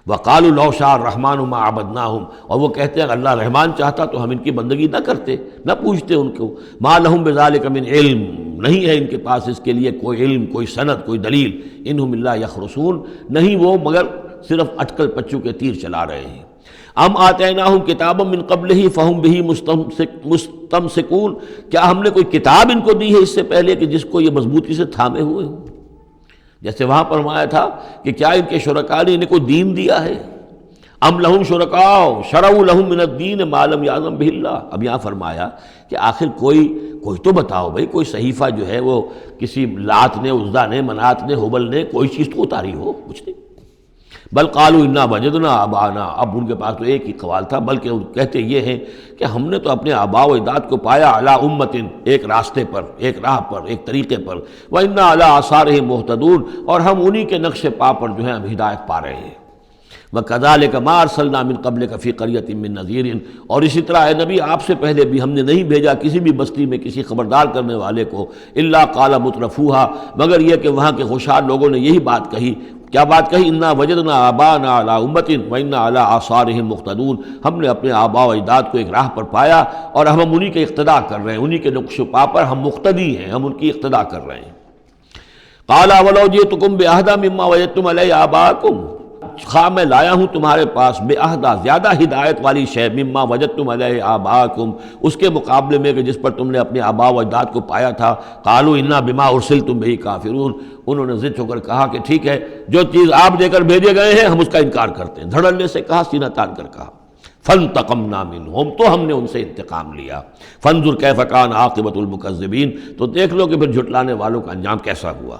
وَقَالُوا لَوْ شَاءَ الرَّحْمَنُ مَا عَبَدْنَاهُمْ، اور وہ کہتے ہیں اگر اللہ رحمان چاہتا تو ہم ان کی بندگی نہ کرتے، نہ پوچھتے ان کو۔ مَا لَهُمْ بِذَلِكَ مِنْ علم، نہیں ہے ان کے پاس اس کے لیے کوئی علم، کوئی سند، کوئی دلیل۔ انہم الا یخرصون، نہیں وہ مگر صرف اٹکل پچو کے تیر چلا رہے ہیں۔ ام آتیناہم کتابا من قبلہ فہم بہ مستمسکون، کیا ہم نے کوئی کتاب ان کو دی ہے اس سے پہلے کہ جس کو یہ مضبوطی سے تھامے ہوئے ہوں؟ جیسے وہاں فرمایا تھا کہ کیا ان کے شرکاء نے انہیں کوئی دین دیا ہے؟ ام لہم شرکاء شرعوا لہم من الدین ما لم یعظم بہ اللہ، اب یہاں فرمایا کہ آخر کوئی تو بتاؤ بھائی، کوئی صحیفہ جو ہے وہ کسی لات نے، عزا نے، منات نے، ہبل نے کوئی چیز تو اتاری ہو، کچھ نہیں۔ بل قالوا انا وجدنا آباءنا، اب ان کے پاس تو ایک ہی قوال تھا، بلکہ کہتے یہ ہیں کہ ہم نے تو اپنے آباء و اجداد کو پایا علی امت، ایک راستے پر، ایک راہ پر، ایک طریقے پر، وانا علی آثارہم مہتدون، اور ہم انہی کے نقش پا پر جو ہے ہم ہدایت پا رہے ہیں۔ وَكَذَلِكَ مَا أَرْسَلْنَا مِن قَبْلِكَ فِي قَرْيَةٍ مِّن نَذِيرٍ، اور اسی طرح اے نبی آپ سے پہلے بھی ہم نے نہیں بھیجا کسی بھی بستی میں کسی خبردار کرنے والے کو، الا قال مترفوها، مگر یہ کہ وہاں کے خوشحال لوگوں نے یہی بات کہی۔ کیا بات کہی؟ انا وجدنا آباءنا علی امت وانا علی آثارہم مقتدون، ہم نے اپنے آباء و اجداد کو ایک راہ پر پایا اور ہم انہی کے اقتداء کر رہے ہیں، انہی کے نقش و پا پر ہم مقتدی ہیں، ہم ان کی اقتداء کر رہے ہیں۔ قال اولو جئتکم باہدی مما وجدتم علیہ آباءکم، خواہ میں لایا ہوں تمہارے پاس بے عہدہ زیادہ ہدایت والی شے، مما وجدتم علیہ آباءکم، اس کے مقابلے میں کہ جس پر تم نے اپنے آباء و اجداد کو پایا تھا۔ قالوا انا بما ارسلتم بہ کافرون، انہوں نے ضد ہو کر کہا کہ ٹھیک ہے، جو چیز آپ دے کر بھیجے گئے ہیں ہم اس کا انکار کرتے ہیں، دھڑلے سے کہا، سینہ تان کر کہا۔ فانتقمنا منہم، تو ہم نے ان سے انتقام لیا۔ فانظر کیف کان عاقبۃ المکذبین، تو دیکھ لو کہ پھر جھٹلانے والوں کا انجام کیسا ہوا۔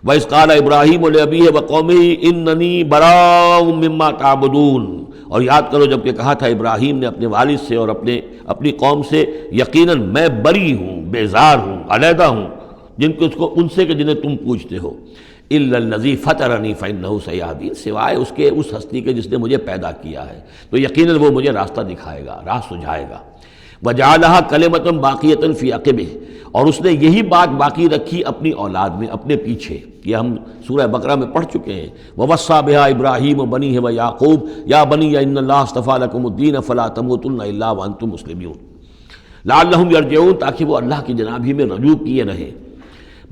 وَإِذْ قَالَ إِبْرَاهِيمُ لِأَبِيهِ وَقَوْمِهِ إِنَّنِي بَرَاءٌ مِّمَّا تَعْبُدُونَ، اور یاد کرو جب کہ کہا تھا ابراہیم نے اپنے والد سے اور اپنی قوم سے، یقیناً میں بری ہوں، بیزار ہوں، علیحدہ ہوں ان سے کہ جنہیں تم پوجتے ہو۔ إِلَّا الَّذِي فَطَرَنِي فَإِنَّهُ سَيَهْدِينِ، سوائے اس کے اس ہستی کے جس نے مجھے پیدا کیا ہے تو یقیناً وہ مجھے راستہ دکھائے گا، راہ سجھائے گا۔ وَجَعَلَهَا كَلِمَةً بَاقِيَةً فِي عَقِبِهِ، اور اس نے یہی بات باقی رکھی اپنی اولاد میں، اپنے پیچھے۔ یہ ہم سورہ بقرہ میں پڑھ چکے ہیں۔ وَوَصَّىٰ بِهَا إِبْرَاهِيمُ بَنِيهِ وَيَعْقُوبُ يَا بَنِيَّ إِنَّ اللَّهَ اصْطَفَىٰ لَكُمُ الدِّينَ فَلَا تَمُوتُنَّ إِلَّا وَأَنتُم مُّسْلِمُونَ لَعَلَّهُمْ يَرْجِعُونَ، تاکہ وہ اللہ کی جناب ہی میں رجوع کیے رہیں۔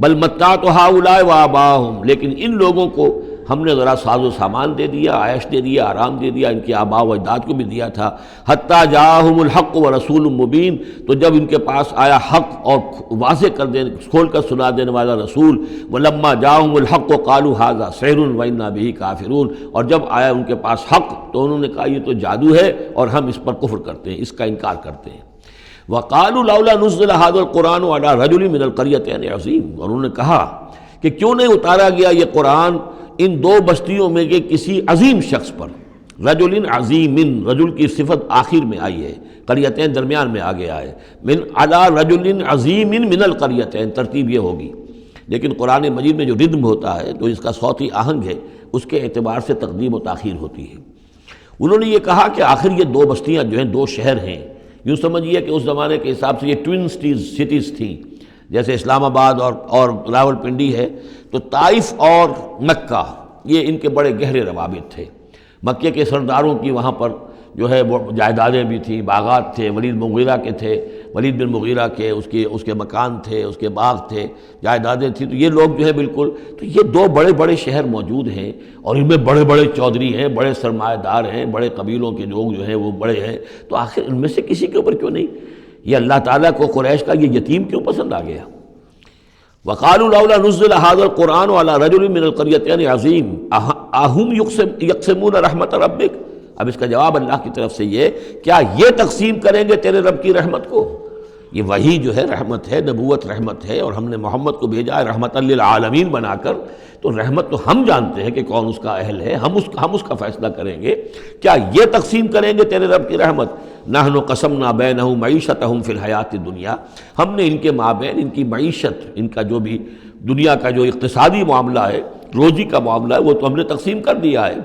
بل متعت هؤلاء وآباءهم، لیکن ان لوگوں کو ہم نے ذرا ساز و سامان دے دیا، عیش دے دیا، آرام دے دیا، ان کے آباء و اجداد کو بھی دیا تھا۔ حتیٰ جاءہم الحق ورسول مبین، تو جب ان کے پاس آیا حق اور واضح کر دینے، کھول کر سنا دینے والا رسول، ولما جاءہم الحق قالوا ھذا سحر وانا بہ کافرون، اور جب آیا ان کے پاس حق تو انہوں نے کہا یہ تو جادو ہے اور ہم اس پر کفر کرتے ہیں، اس کا انکار کرتے ہیں۔ وقالوا لولا نزل هذا القرآن على رجل من القريتين عظیم، اور انہوں نے کہا کہ کیوں نہیں اتارا گیا یہ قرآن ان دو بستیوں میں کے کسی عظیم شخص پر۔ رجل عظیم، رجل کی صفت آخر میں آئی ہے، قریتین درمیان میں آگے آئے، من علی رجل عظیم من القریتین، ترتیب یہ ہوگی، لیکن قرآن مجید میں جو ردم ہوتا ہے تو اس کا صوتی آہنگ ہے، اس کے اعتبار سے تقدیم و تاخیر ہوتی ہے۔ انہوں نے یہ کہا کہ آخر یہ دو بستیاں جو ہیں دو شہر ہیں، یوں سمجھیے کہ اس زمانے کے حساب سے یہ ٹوین سٹیز تھیں، جیسے اسلام آباد اور راول پنڈی ہے، تو طائف اور مکہ یہ ان کے بڑے گہرے روابط تھے۔ مکے کے سرداروں کی وہاں پر جو ہے وہ جائیدادیں بھی تھیں، باغات تھے، ولید مغیرہ کے تھے، ولید بن مغیرہ کے اس کے مکان تھے، اس کے باغ تھے، جائیدادیں تھیں، تو یہ لوگ جو ہے بالکل، تو یہ دو بڑے بڑے شہر موجود ہیں اور ان میں بڑے بڑے چودھری ہیں، بڑے سرمایہ دار ہیں، بڑے قبیلوں کے لوگ جو ہیں وہ بڑے ہیں، تو آخر ان میں سے کسی کے اوپر کیوں نہیں؟ یہ اللہ تعالیٰ کو قریش کا یہ یتیم کیوں پسند آ گیا؟ وقالوا لولا نزل هذا القرآن على رجل من القريتين عظیم اهم یقسمون رحمت ربک، اب اس کا جواب اللہ کی طرف سے یہ، کیا یہ تقسیم کریں گے تیرے رب کی رحمت کو؟ یہ وحی جو ہے رحمت ہے، نبوت رحمت ہے، اور ہم نے محمد کو بھیجا ہے رحمت للعالمین بنا کر، تو رحمت تو ہم جانتے ہیں کہ کون اس کا اہل ہے، ہم اس کا فیصلہ کریں گے، کیا یہ تقسیم کریں گے تیرے رب کی رحمت؟ نحن قسمنا بینہم معیشتہم فی الحیات الدنیا، ہم نے ان کے مابین ان کی معیشت، ان کا جو بھی دنیا کا جو اقتصادی معاملہ ہے، روزی کا معاملہ ہے، وہ تو ہم نے تقسیم کر دیا ہے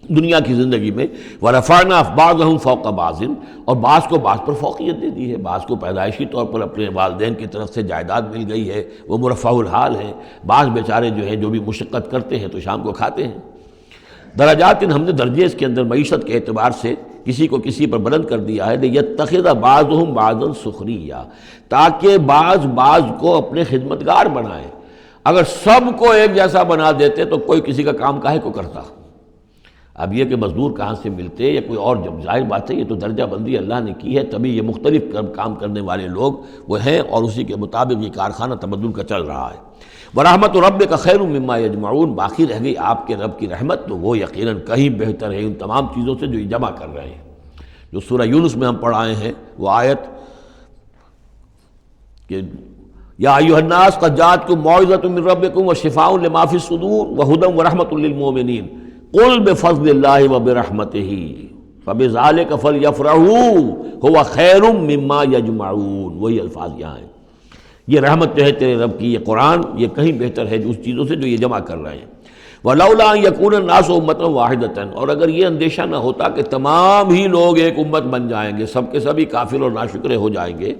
دنیا کی زندگی میں۔ ورفعنا بعضهم فوق بعض، اور بعض کو بعض پر فوقیت دے دی ہے، بعض کو پیدائشی طور پر اپنے والدین کی طرف سے جائیداد مل گئی ہے، وہ مرفع الحال ہیں، بعض بیچارے جو ہیں جو بھی مشقت کرتے ہیں تو شام کو کھاتے ہیں۔ درجات، ہم نے درجے اس کے اندر معیشت کے اعتبار سے کسی کو کسی پر بلند کر دیا ہے، لیتخذ بعضهم بعضا سخریا، تاکہ بعض کو اپنے خدمتگار بنائیں۔ اگر سب کو ایک جیسا بنا دیتے تو کوئی کسی کا کام کاہے کو کرتا؟ اب یہ کہ مزدور کہاں سے ملتے یا کوئی اور، جب ظاہر بات ہے یہ تو درجہ بندی اللہ نے کی ہے، تبھی یہ مختلف کام کرنے والے لوگ وہ ہیں، اور اسی کے مطابق یہ کارخانہ تمدن کا چل رہا ہے۔ وَرَحْمَتُ رَبِّكَ خَيْرٌ مِّمَّا يَجْمَعُونَ، باقی رہ گئی آپ کے رب کی رحمت، تو وہ یقیناً کہیں بہتر ہے ان تمام چیزوں سے جو یہ جمع کر رہے ہیں۔ جو سورہ یونس میں ہم پڑھ آئے ہیں وہ آیت کہ یا ایھا الناس قد جاءتکم موعظۃ من ربکم وشفاء لما فی الصدور وہدی ورحمۃ للمؤمنین قل بفضل اللہ وبرحمتہ فبذلک فلیفرحوا ھو خیر مما یجمعون، وہی الفاظ یہاں ہیں۔ یہ رحمت جو ہے تیرے رب کی، یہ قرآن، یہ کہیں بہتر ہے اس چیزوں سے جو یہ جمع کر رہے ہیں۔ وَلَوْلَا أَن يَكُونَ النَّاسُ أُمَّةً وَاحِدَةً، اور اگر یہ اندیشہ نہ ہوتا کہ تمام ہی لوگ ایک امت بن جائیں گے، سب کے سبھی کافر اور ناشکرے ہو جائیں گے،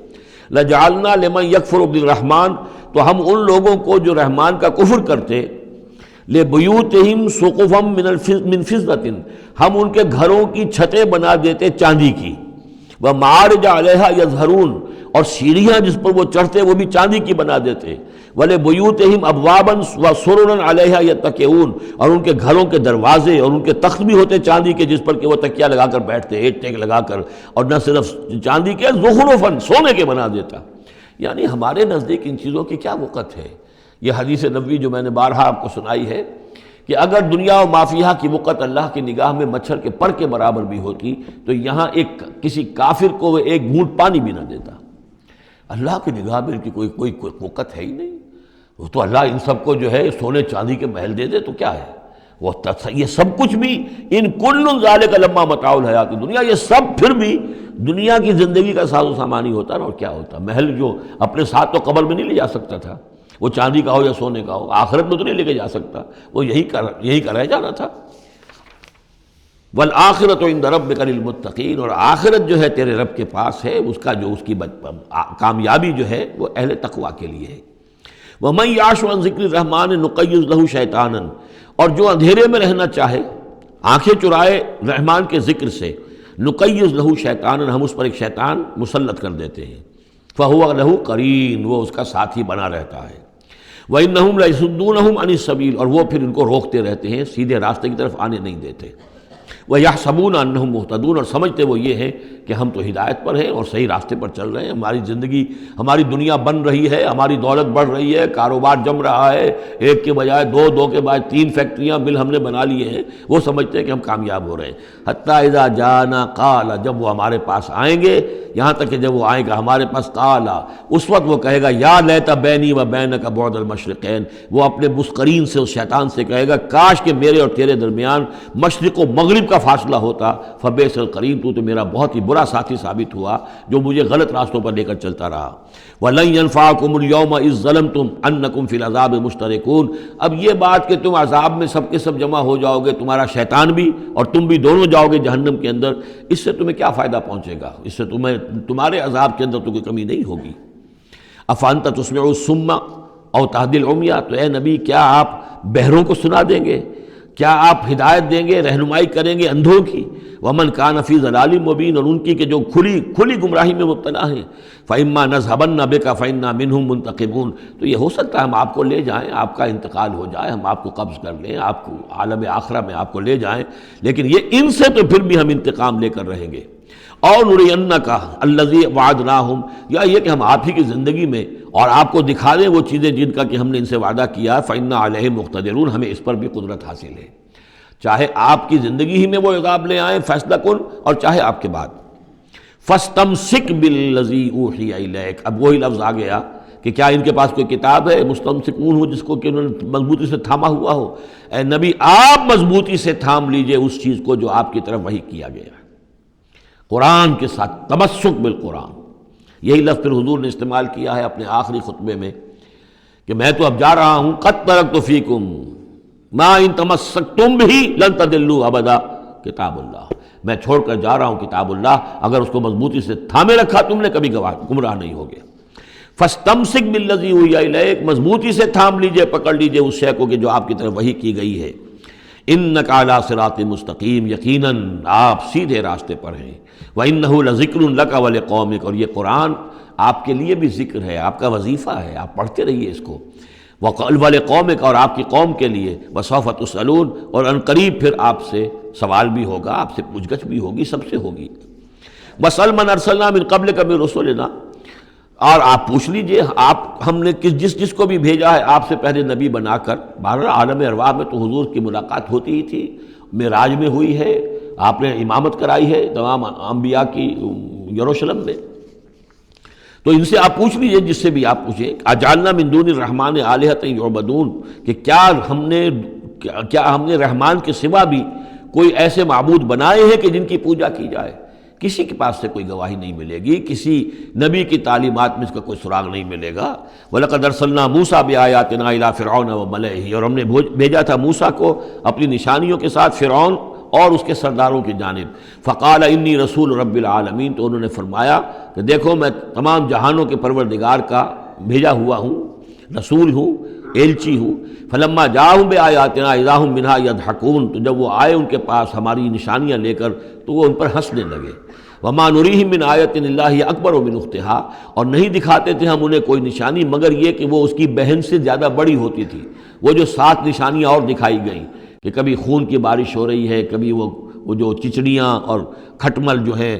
لَجَعَلْنَا لِمَن يَكْفُرُ بِالرَّحْمَٰنِ، تو ہم ان لوگوں کو جو رحمان کا کفر کرتے، لِبُيُوتِهِمْ سُقُفًا مِّن فِضَّةٍ، ہم ان کے گھروں کی چھتیں بنا دیتے چاندی کی، وَمَعَارِجَ عَلَيْهَا يَظْهَرُونَ، اور سیڑھیاں جس پر وہ چڑھتے وہ بھی چاندی کی بنا دیتے، وَلِبُيُوتِهِمْ أَبْوَابًا وَسُرُرًا عَلَيْهَا يَتَّكِئُونَ، اور ان کے گھروں کے دروازے اور ان کے تخت بھی ہوتے چاندی کے جس پر کہ وہ تکیہ لگا کر بیٹھتے، ایک ٹیک لگا کر، اور نہ صرف چاندی کے، زخرفاً، سونے کے بنا دیتا۔ یعنی ہمارے نزدیک ان چیزوں کی کیا وقت ہے؟ یہ حدیث نبوی جو میں نے بارہا آپ کو سنائی ہے کہ اگر دنیا و مافیہا کی وقت اللہ کی نگاہ میں مچھر کے پر کے برابر بھی ہوتی تو یہاں کسی کافر کو وہ ایک گھونٹ پانی بھی نہ دیتا۔ اللہ کی نگاہ میں ان کی کوئی وقت ہے ہی نہیں، وہ تو اللہ ان سب کو جو ہے سونے چاندی کے محل دے دے تو کیا ہے، وہ یہ سب کچھ بھی، ان کل ذالک لما متاع الحیات الدنیا، یہ سب پھر بھی دنیا کی زندگی کا ساز و سامان ہی ہوتا نا، اور کیا ہوتا؟ محل جو اپنے ساتھ تو قبر میں نہیں لے جا سکتا تھا، وہ چاندی کا ہو یا سونے کا ہو، آخرت میں تو نہیں لے کے جا سکتا، وہ یہی کا رہ جانا تھا۔ والآخرۃ عند ربک للمتقین، اور آخرت جو ہے تیرے رب کے پاس ہے، اس کا جو اس کی کامیابی جو ہے وہ اہل تقویٰ کے لیے ہے۔ وَمَن یعش عن ذکر الرحمن نقیض لہ شیطانا، اور جو اندھیرے میں رہنا چاہے، آنکھیں چرائے رحمان کے ذکر سے، نقیض لہ شیطانا، ہم اس پر ایک شیطان مسلط کر دیتے ہیں، فہو لہ قرین، وہ اس کا ساتھی بنا رہتا ہے۔ وَإِنَّهُمْ لَيَصُدُّونَهُمْ عَنِ السَّبِيلِ، اور وہ پھر ان کو روکتے رہتے ہیں، سیدھے راستے کی طرف آنے نہیں دیتے۔ وَيَحْسَبُونَ أَنَّهُمْ مُهْتَدُونَ، اور سمجھتے وہ یہ ہیں کہ ہم تو ہدایت پر ہیں اور صحیح راستے پر چل رہے ہیں، ہماری زندگی، ہماری دنیا بن رہی ہے، ہماری دولت بڑھ رہی ہے، کاروبار جم رہا ہے، ایک کے بجائے دو کے بعد 3 فیکٹریاں مل ہم نے بنا لیے ہیں، وہ سمجھتے ہیں کہ ہم کامیاب ہو رہے ہیں۔ حتیٰ اذا جانا قال، جب وہ ہمارے پاس آئیں گے، یہاں تک کہ جب وہ آئے گا ہمارے پاس، قال، اس وقت وہ کہے گا یا لیت بینی و بینک بعد المشرقین، وہ اپنے مسقرین سے، اس شیطان سے کہے گا کاش کہ میرے اور تیرے درمیان مشرق و مغرب کا فاصلہ ہوتا، فبئس القرین، تو میرا بہت ہی برا ساتھی ثابت ہوا جو مجھے غلط راستوں پر لے کر چلتا رہا۔ وَلَن يَنفَعَكُمُ الْيَوْمَ إِذ ظَّلَمْتُمْ أَنَّكُمْ فِي الْعَذَابِ مُشْتَرِكُونَ، اب یہ بات کہ تم عذاب میں سب کے سب جمع ہو جاؤ گے، تمہارا شیطان بھی اور تم بھی دونوں جاؤ گے جہنم کے اندر، اس سے تمہیں کیا فائدہ پہنچے گا؟ اس سے تمہارے عذاب کے اندر تو کوئی کمی نہیں ہوگی۔ أَفَأَنْتَ تُسْمِعُ الصُّمَّ أَوْ تَهْدِي الْعُمْيَ، تو اے نبی کیا آپ بہروں کو سنا دیں گے؟ کیا آپ ہدایت دیں گے، رہنمائی کریں گے اندھوں کی؟ وَمَنْ كَانَ فِي ضَلَالٍ مُبِينٍ، اور ان کی کہ جو کھلی گمراہی میں مبتلا ہیں، فَإِمَّا نَذْهَبَنَّ بِكَ فَإِنَّا مِنْهُمْ مُنْتَقِمُونَ، تو یہ ہو سکتا ہے ہم آپ کو لے جائیں، آپ کا انتقال ہو جائے، ہم آپ کو قبض کر لیں، آپ کو عالم آخرہ میں آپ کو لے جائیں، لیکن یہ ان سے تو پھر بھی ہم انتقام لے کر رہیں گے۔ اور نُرِيَنَّكَ الَّذِي وَعَدْنَاهُمْ، یا یہ کہ ہم آپ ہی کی زندگی میں اور آپ کو دکھا دیں وہ چیزیں جن کا کہ ہم نے ان سے وعدہ کیا، فَإِنَّا عَلَيْهِمْ مُقْتَدِرُونَ، ہمیں اس پر بھی قدرت حاصل ہے، چاہے آپ کی زندگی ہی میں وہ عذاب لے آئیں فیصلہ کن، اور چاہے آپ کے بعد۔ فَاسْتَمْسِكْ بِالَّذِي أُوحِيَ إِلَيْكَ، اب وہی لفظ آ گیا کہ کیا ان کے پاس کوئی کتاب ہے مستمسکون ہو جس کو کہ انہوں نے مضبوطی سے تھاما ہوا ہو؟ اے نبی آپ مضبوطی سے تھام لیجئے اس چیز کو جو آپ کی طرف وحی کیا گیا ہے، قرآن کے ساتھ تمسک بالقرآن۔ یہی لفظ پھر حضور نے استعمال کیا ہے اپنے آخری خطبے میں کہ میں تو اب جا رہا ہوں، قد ترکت فیکم ما ان تمسکتم بہ لن تضلوا ابدا، کتاب اللہ، میں چھوڑ کر جا رہا ہوں کتاب اللہ، اگر اس کو مضبوطی سے تھامے رکھا تم نے کبھی گمراہ نہیں ہوگے۔ فاستمسک بالذی اوحی الیک، مضبوطی سے تھام لیجئے، پکڑ لیجئے اس شے کو کہ جو آپ کی طرف وحی کی گئی ہے۔ انک علی صراط مستقیم، یقیناً آپ سیدھے راستے پر ہیں۔ وانہ لذکر لک ولقومک، اور یہ قرآن آپ کے لیے بھی ذکر ہے، آپ کا وظیفہ ہے، آپ پڑھتے رہیے اس کو۔ ولقومک، اور آپ کی قوم کے لیے۔ وسوف تسألون، اور ان قریب پھر آپ سے سوال بھی ہوگا، آپ سے پوچھ گچھ بھی ہوگی، سب سے ہوگی۔ واسأل من ارسلنا من قبلک من رسلنا، اور آپ پوچھ لیجئے آپ ہم نے جس کو بھی بھیجا ہے آپ سے پہلے نبی بنا کر۔ بہرحال عالم ارواح میں تو حضور کی ملاقات ہوتی ہی تھی، معراج میں ہوئی ہے، آپ نے امامت کرائی ہے تمام انبیاء کی یروشلم میں، تو ان سے آپ پوچھ لیجئے جس سے بھی آپ پوچھیں۔ اجعلنا من دون الرحمن آلہۃ یعبدون، کہ کیا ہم نے رحمان کے سوا بھی کوئی ایسے معبود بنائے ہیں کہ جن کی پوجا کی جائے؟ کسی کے پاس سے کوئی گواہی نہیں ملے گی، کسی نبی کی تعلیمات میں اس کا کوئی سراغ نہیں ملے گا۔ وَلَقَدْ أَرْسَلْنَا مُوسَىٰ بِآيَاتِنَا إِلَىٰ فِرْعَوْنَ وَمَلَئِهِ، اور ہم نے بھیجا تھا موسیٰ کو اپنی نشانیوں کے ساتھ فرعون اور اس کے سرداروں کی جانب۔ فقال انی رسول رب العالمین، تو انہوں نے فرمایا کہ دیکھو میں تمام جہانوں کے پروردگار کا بھیجا ہوا ہوں، رسول ہوں، ایلچی ہوں۔ فلما جاءہم بآیاتنا اذا ہم منہا یضحکون، تو جب وہ آئے ان کے پاس ہماری نشانیاں لے کر تو وہ ان پر ہنسنے لگے۔ وما نریہم من آیۃ الا ہی اکبر من اختہا، اور نہیں دکھاتے تھے ہم انہیں کوئی نشانی مگر یہ کہ وہ اس کی بہن سے زیادہ بڑی ہوتی تھی۔ وہ جو 7 نشانیاں اور دکھائی گئیں کہ کبھی خون کی بارش ہو رہی ہے، کبھی وہ جو چچڑیاں اور کھٹمل جو ہیں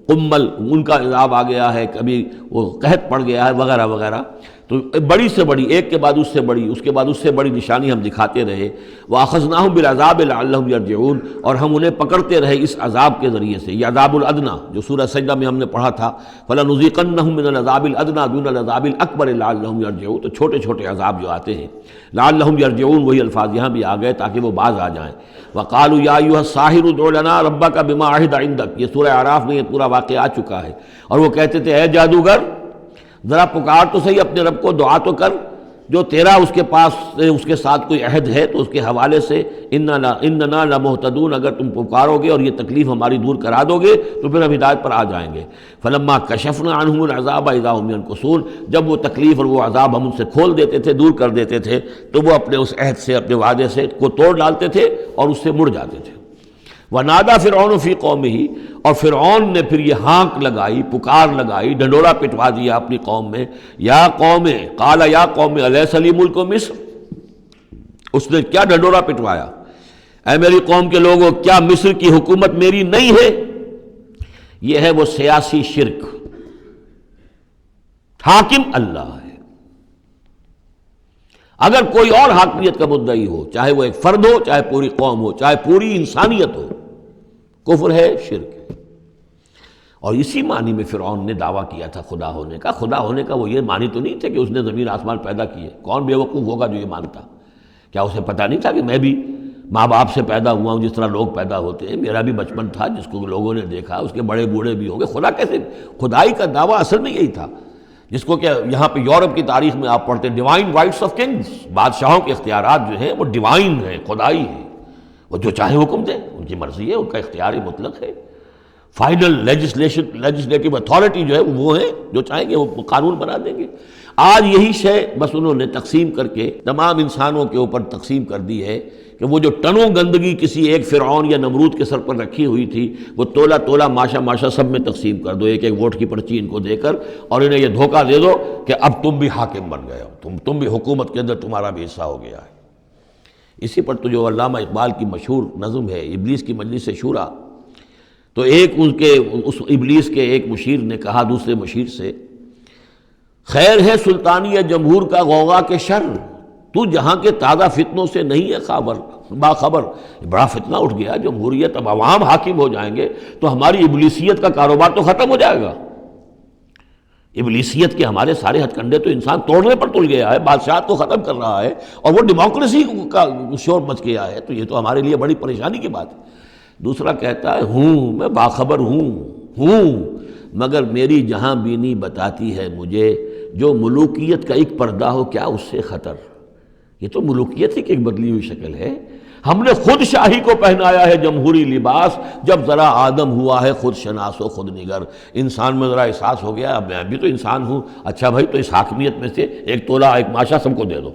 قمل ان کا عذاب آ گیا ہے، کبھی وہ قحط پڑ گیا ہے وغیرہ وغیرہ، تو بڑی سے بڑی، ایک کے بعد اس سے بڑی، اس کے بعد اس سے بڑی نشانی ہم دکھاتے رہے۔ وَأَخَذْنَاهُمْ بِالْعَذَابِ لَعَلَّهُمْ يَرْجِعُونَ، اور ہم انہیں پکڑتے رہے اس عذاب کے ذریعے سے، یہ عذاب الادنیٰ جو سورہ سجدہ میں ہم نے پڑھا تھا، فَلَنُذِيقَنَّهُم مِّنَ الْعَذَابِ الْأَدْنَىٰ دُونَ الْعَذَابِ الْأَكْبَرِ لَعَلَّهُمْ يَرْجِعُونَ، تو چھوٹے چھوٹے عذاب جو آتے ہیں لَعَلَّهُمْ يَرْجِعُونَ، وہی الفاظ یہاں بھی آ گئے تاکہ وہ باز آ جائیں۔ وَقَالُوا يَا أَيُّهَا السَّاحِرُ ادْعُ لَنَا رَبَّكَ بِمَا عَهِدَ عِندَكَ، یہ سورہ اعراف میں یہ پورا واقعہ آ چکا ہے، اور وہ کہتے تھے اے جادوگر ذرا پکار تو صحیح اپنے رب کو، دعا تو کر جو تیرا اس کے پاس اس کے ساتھ کوئی عہد ہے تو اس کے حوالے سے اننا لمہتدون، اگر تم پکارو گے اور یہ تکلیف ہماری دور کرا دو گے تو پھر ہم ہدایت پر آ جائیں گے۔ فلما کشفنا عنہم العذاب اذا هم ينكثون، جب وہ تکلیف اور وہ عذاب ہم ان سے کھول دیتے تھے، دور کر دیتے تھے، تو وہ اپنے اس عہد سے، اپنے وعدے سے کو توڑ ڈالتے تھے اور اس سے مڑ جاتے تھے۔ وَنَادَى فِرْعَوْنُ فِي قَوْمِهِ، اور فرعون نے پھر یہ ہانک لگائی، پکار لگائی، ڈنڈورا پٹوا دیا اپنی قوم میں، یا قوم قال یا قوم الیس لی ملک مصر. اس نے کیا ڈنڈورا پٹوایا؟ اے میری قوم کے لوگوں، کیا مصر کی حکومت میری نہیں ہے؟ یہ ہے وہ سیاسی شرک. حاکم اللہ ہے. اگر کوئی اور حاکمیت کا مدعی ہو، چاہے وہ ایک فرد ہو، چاہے پوری قوم ہو، چاہے پوری انسانیت ہو، کفر ہے، شرک ہے. اور اسی معنی میں فرعون نے دعویٰ کیا تھا خدا ہونے کا. خدا ہونے کا وہ یہ معنی تو نہیں تھا کہ اس نے زمین آسمان پیدا کیے. کون بیوقوف ہوگا جو یہ مانتا؟ کیا اسے پتہ نہیں تھا کہ میں بھی ماں باپ سے پیدا ہوا ہوں جس طرح لوگ پیدا ہوتے ہیں؟ میرا بھی بچپن تھا جس کو لوگوں نے دیکھا، اس کے بڑے بوڑھے بھی ہوں گے. خدا کیسے؟ خدائی کا دعویٰ اصل میں یہی تھا جس کو کہ یہاں پہ یورپ کی تاریخ میں آپ پڑھتے ہیں ڈیوائن رائٹس آف کنگز. بادشاہوں کے اختیارات جو ہیں وہ ڈیوائن ہیں، خدائی ہیں. وہ جو چاہے حکم دیں، ان کی مرضی ہے، ان کا اختیار مطلق ہے. فائنل لیجسلیٹو اتھارٹی جو ہے وہ ہیں، جو چاہیں گے وہ قانون بنا دیں گے. آج یہی شے بس انہوں نے تقسیم کر کے تمام انسانوں کے اوپر تقسیم کر دی ہے کہ وہ جو ٹنوں گندگی کسی ایک فرعون یا نمرود کے سر پر رکھی ہوئی تھی، وہ تولا تولا ماشا ماشا سب میں تقسیم کر دو، ایک ایک ووٹ کی پرچی ان کو دے کر، اور انہیں یہ دھوکہ دے دو کہ اب تم بھی حاکم بن گئے ہو، تم بھی حکومت کے اندر تمہارا بھی حصہ ہو گیا ہے. اسی پر تو جو علامہ اقبال کی مشہور نظم ہے ابلیس کی مجلس شورا، تو ایک اس ابلیس کے ایک مشیر نے کہا دوسرے مشیر سے، خیر ہے سلطانی جمہور کا غوغا کے شر، تو جہاں کے تازہ فتنوں سے نہیں ہے باخبر. بڑا فتنہ اٹھ گیا جمہوریت، اب عوام حاکم ہو جائیں گے تو ہماری ابلیسیت کا کاروبار تو ختم ہو جائے گا. ابلیسیت کے ہمارے سارے ہتھ کنڈے تو انسان توڑنے پر تل گیا ہے، بادشاہت کو ختم کر رہا ہے، اور وہ ڈیموکریسی کا شور مچ گیا ہے. تو یہ تو ہمارے لیے بڑی پریشانی کی بات ہے. دوسرا کہتا ہے میں باخبر ہوں مگر میری جہاں بینی بتاتی ہے مجھے، جو ملوکیت کا ایک پردہ ہو کیا اس سے خطر. یہ تو ملوکیت ہی کی ایک بدلی ہوئی شکل ہے. ہم نے خود شاہی کو پہنایا ہے جمہوری لباس، جب ذرا آدم ہوا ہے خود شناس و خود نگر. انسان میں ذرا احساس ہو گیا اب میں بھی تو انسان ہوں. اچھا بھائی، تو اس حاکمیت میں سے ایک تولا ایک ماشا سب کو دے دو.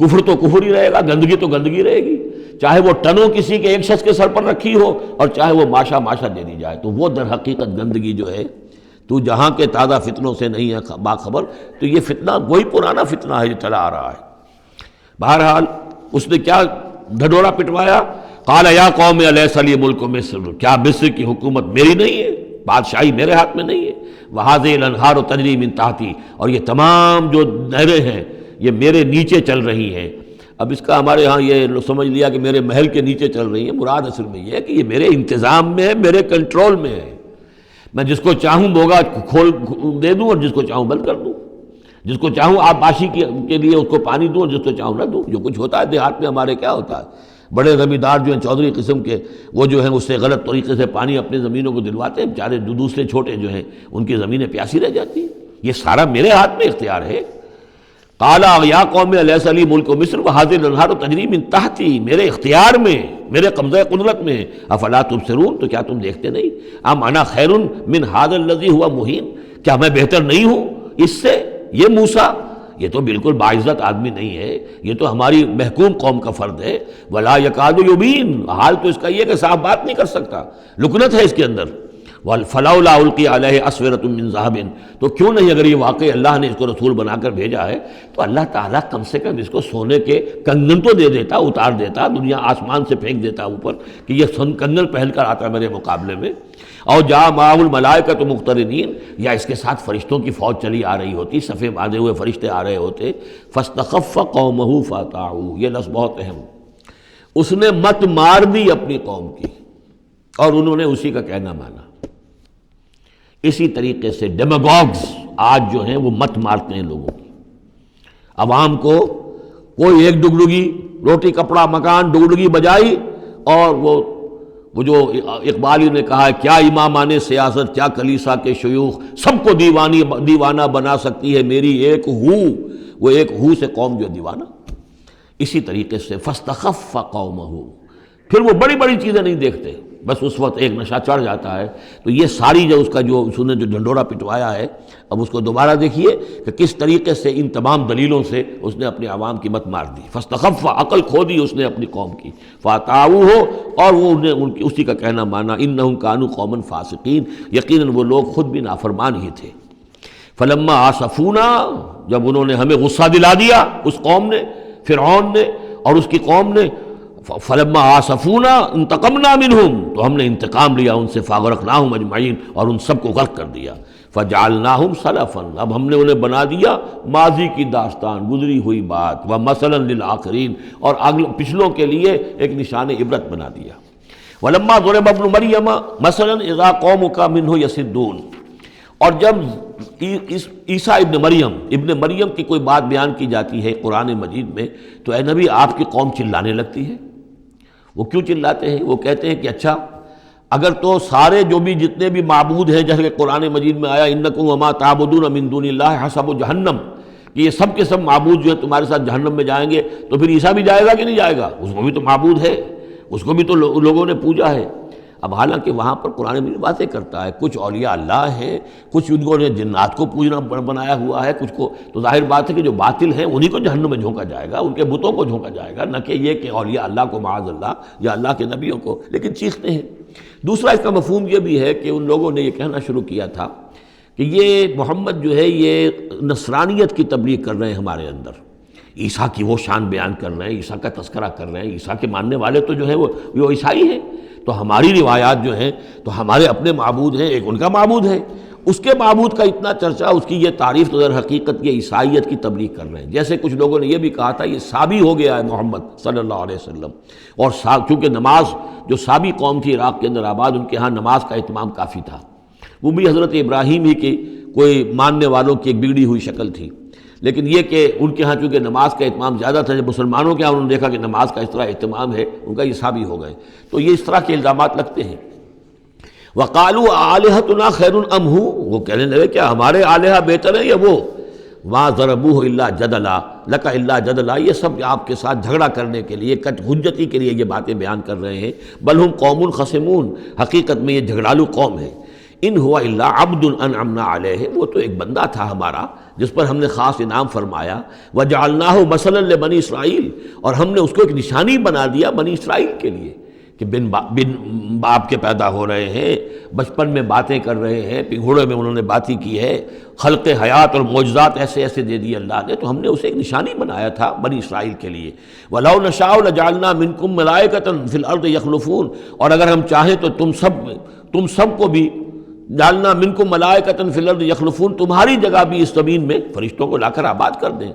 کفر تو کفر ہی رہے گا، گندگی تو گندگی رہے گی، چاہے وہ ٹنوں کسی کے ایک شخص کے سر پر رکھی ہو اور چاہے وہ ماشا ماشا دے دی جائے. تو وہ در حقیقت گندگی جو ہے، تو جہاں کے تازہ فتنوں سے نہیں ہے باخبر. تو یہ فتنہ وہی پرانا فتنہ ہے جو چلا آ رہا ہے. بہرحال اس نے کیا ڈھڈورا پٹوایا؟ قال یا قوم الیس لی ملک مصر، کیا مصر کی حکومت میری نہیں ہے، بادشاہی میرے ہاتھ میں نہیں ہے. وہذہ الانہار تجری من تحتی، اور یہ تمام جو نہریں ہیں یہ میرے نیچے چل رہی ہیں. اب اس کا ہمارے ہاں یہ سمجھ لیا کہ میرے محل کے نیچے چل رہی ہیں. مراد اصل میں یہ ہے کہ یہ میرے انتظام میں ہے، میرے کنٹرول میں ہے. میں جس کو چاہوں بوگا کھول دے دوں اور جس کو چاہوں بند کر دوں. جس کو چاہوں آبپاشی کے لیے اس کو پانی دوں اور جس کو چاہوں نہ دوں. جو کچھ ہوتا ہے دیہات میں ہمارے کیا ہوتا ہے، بڑے زمیندار جو ہیں چودھری قسم کے، وہ جو ہیں اس سے غلط طریقے سے پانی اپنے زمینوں کو دلواتے ہیں، بیچارے دوسرے چھوٹے جو ہیں ان کی زمینیں پیاسی رہ جاتی ہیں. یہ سارا میرے ہاتھ میں اختیار ہے. قال یا قوم الیس لی ملک مصر وہذہ الانہار تجری من تحتی، میرے اختیار میں، میرے قبضہ قدرت میں. افلا تبصرون، تو کیا تم دیکھتے نہیں؟ ام انا خیر من ھذا الذی هو مہین، کیا میں بہتر نہیں ہوں اس سے؟ یہ موسیٰ یہ تو بالکل باعزت آدمی نہیں ہے، یہ تو ہماری محکوم قوم کا فرد ہے. ولا یکاد یبین، حال تو اس کا یہ کہ صاف بات نہیں کر سکتا، لکنت ہے اس کے اندر. فلولا القی علیہ اسورۃ من ذہب، تو کیوں نہیں، اگر یہ واقعی اللہ نے اس کو رسول بنا کر بھیجا ہے تو اللہ تعالیٰ کم سے کم اس کو سونے کے کنگن تو دے دیتا، اتار دیتا، دنیا آسمان سے پھینک دیتا اوپر کہ یہ کنگن پہن کر آتا میرے مقابلے میں. اور جا معہ الملائکۃ مقترنین، یا اس کے ساتھ فرشتوں کی فوج چلی آ رہی ہوتی، صفے باندھے ہوئے فرشتے آ رہے ہوتے. فاستخف قومہ فاطاعوہ، یہ لفظ بہت اہم، اس نے مت مار دی اپنی قوم کی اور انہوں نے اسی کا کہنا مانا. اسی طریقے سے ڈیماگوگز آج جو ہیں وہ مت مارتے ہیں لوگوں کی. عوام کو کوئی ایک ڈگڈگی، روٹی کپڑا مکان ڈگڈگی بجائی، اور وہ جو اقبالی نے کہا ہے کیا امامان سیاست، کیا کلیسا کے شیوخ، سب کو دیوانہ بنا سکتی ہے میری ایک ہو. وہ ایک ہو سے قوم جو دیوانہ. اسی طریقے سے فاستخف قومہ، پھر وہ بڑی بڑی چیزیں نہیں دیکھتے. بس اس وقت ایک نشہ چڑھ جاتا ہے۔ تو یہ ساری جو اس کا جو نے جو ڈھنڈورا پٹوایا ہے، اب اس کو دوبارہ دیکھیے کہ کس طریقے سے ان تمام دلیلوں سے اس نے اپنے عوام کی مت مار دی۔ فاستخف، عقل کھو دی اس نے اپنی قوم کی، فاتعوہ، اور وہ انہیں اسی کا کہنا مانا، انہم کانوا قوما فاسقین، یقیناً وہ لوگ خود بھی نافرمان ہی تھے۔ فلما آسفونا، جب انہوں نے ہمیں غصہ دلا دیا، اس قوم نے، فرعون نے اور اس کی قوم نے، فلما آسفونا انتقمنا منہم، تو ہم نے انتقام لیا ان سے، فاغرقناہم اجمعین، اور ان سب کو غرق کر دیا۔ فجعلناہم سلفا، اب ہم نے انہیں بنا دیا ماضی کی داستان، گزری ہوئی بات، ومثلا للآخرین، اور پچھلوں کے لیے ایک نشان عبرت بنا دیا۔ ولما ضرب ابن مریم مثلا اذا قومک منہ یصدون، اور جب عیسیٰ ابن مریم کی کوئی بات بیان کی جاتی ہے قرآن مجید میں، تو اے نبی آپ کی قوم چلانے لگتی ہے۔ وہ کیوں چلاتے ہیں؟ وہ کہتے ہیں کہ اچھا اگر تو سارے جو بھی جتنے بھی معبود ہیں، جیسے کہ قرآن مجید میں آیا انکم وما تعبدون من دون اللہ حسب جہنم، کہ یہ سب کے سب معبود جو ہے تمہارے ساتھ جہنم میں جائیں گے، تو پھر عیسیٰ بھی جائے گا کہ نہیں جائے گا؟ اس کو بھی تو معبود ہے، اس کو بھی تو لوگوں نے پوجا ہے۔ اب حالانکہ وہاں پر قرآن مجید باتیں کرتا ہے، کچھ اولیاء اللہ ہیں، کچھ ان کو نے جنات کو پوجنا بنایا ہوا ہے، کچھ کو، تو ظاہر بات ہے کہ جو باطل ہیں انہی کو جہنم میں جھونکا جائے گا، ان کے بتوں کو جھونکا جائے گا، نہ کہ یہ کہ اولیاء اللہ کو معاذ اللہ یا اللہ کے نبیوں کو، لیکن چیختے ہیں۔ دوسرا اس کا مفہوم یہ بھی ہے کہ ان لوگوں نے یہ کہنا شروع کیا تھا کہ یہ محمد جو ہے یہ نصرانیت کی تبلیغ کر رہے ہیں ہمارے اندر، عیسیٰ کی وہ شان بیان کر رہے ہیں، عیسیٰ کا تذکرہ کر رہے ہیں، عیسیٰ کے ماننے والے تو جو ہیں وہ عیسائی ہیں، تو ہماری روایات جو ہیں تو ہمارے اپنے معبود ہیں، ایک ان کا معبود ہے، اس کے معبود کا اتنا چرچا، اس کی یہ تعریف، تو در حقیقت یہ عیسائیت کی تبلیغ کر رہے ہیں۔ جیسے کچھ لوگوں نے یہ بھی کہا تھا یہ سابی ہو گیا ہے محمد صلی اللہ علیہ وسلم، اور چونکہ نماز جو سابی قوم تھی عراق کے اندر آباد، ان کے ہاں نماز کا اہتمام کافی تھا، وہ بھی حضرت ابراہیم ہی کی کوئی ماننے والوں کی ایک بگڑی ہوئی شکل تھی، لیکن یہ کہ ان کے ہاں چونکہ نماز کا اہتمام زیادہ تھا، جب مسلمانوں کے ہاں انہوں نے دیکھا کہ نماز کا اس طرح اہتمام ہے، ان کا یہ سابی ہو گئے، تو یہ اس طرح کے الزامات لگتے ہیں۔ وَقَالُوا آلِهَتُنَا خَيْرٌ أَمْ هُوَ، وہ کہنے لگے کیا ہمارے آلہہ بہتر ہیں یا وہ؟ مَا ضَرَبُوهُ إِلَّا جَدَلًا لَكَ إِلَّا جَدَلًا، یہ سب آپ کے ساتھ جھگڑا کرنے کے لیے، کٹ حجتی کے لیے یہ باتیں بیان کر رہے ہیں۔ بل ہم قوم خصمون، حقیقت میں یہ جھگڑالو قوم ہے۔ ان ہوا الا عبد انعمنا علیہ، وہ تو ایک بندہ تھا ہمارا جس پر ہم نے خاص انعام فرمایا، وجعلناہ مثلا لبنی اسرائیل، اور ہم نے اس کو ایک نشانی بنا دیا بنی اسرائیل کے لیے، کہ بن باپ کے پیدا ہو رہے ہیں، بچپن میں باتیں کر رہے ہیں، پنگھوڑے میں انہوں نے باتیں کی ہے، خلق حیات اور معجزات ایسے ایسے دے دیے اللہ نے، تو ہم نے اسے ایک نشانی بنایا تھا بنی اسرائیل کے لیے۔ وَلَوْ نَشَاءُ لَجَعَلْنَا مِنْكُمْ مَلَائِكَةً فِي الْأَرْضِ يَخْلُفُونَ، اور اگر ہم چاہیں تو تم سب کو بھی جعلنا منکم ملائکۃ فی الارض یخلفون، تمہاری جگہ بھی اس زمین میں فرشتوں کو لا کر آباد کر دیں۔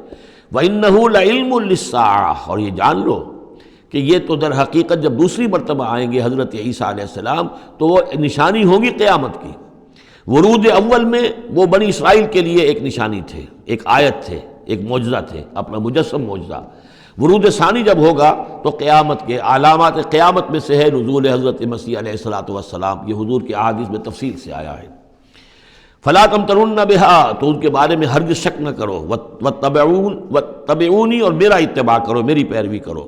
وَإِنَّهُ لَعِلْمٌ لِلسَّاعَةِ، اور یہ جان لو کہ یہ تو در حقیقت جب دوسری مرتبہ آئیں گے حضرت عیسیٰ علیہ السلام تو وہ نشانی ہوگی قیامت کی۔ ورود اول میں وہ بنی اسرائیل کے لیے ایک نشانی تھے، ایک آیت تھے، ایک معجزہ تھے، اپنا مجسم معجزہ۔ ورود ثانی جب ہوگا تو قیامت کے علامات قیامت میں سے ہے نزول حضرت مسیح علیہ الصلوۃ والسلام، یہ حضور کی احادیث میں تفصیل سے آیا ہے۔ فلا تمترن بها، تو ان کے بارے میں ہرگز شک نہ کرو، واتبعونی، اور میرا اتباع کرو، میری پیروی کرو۔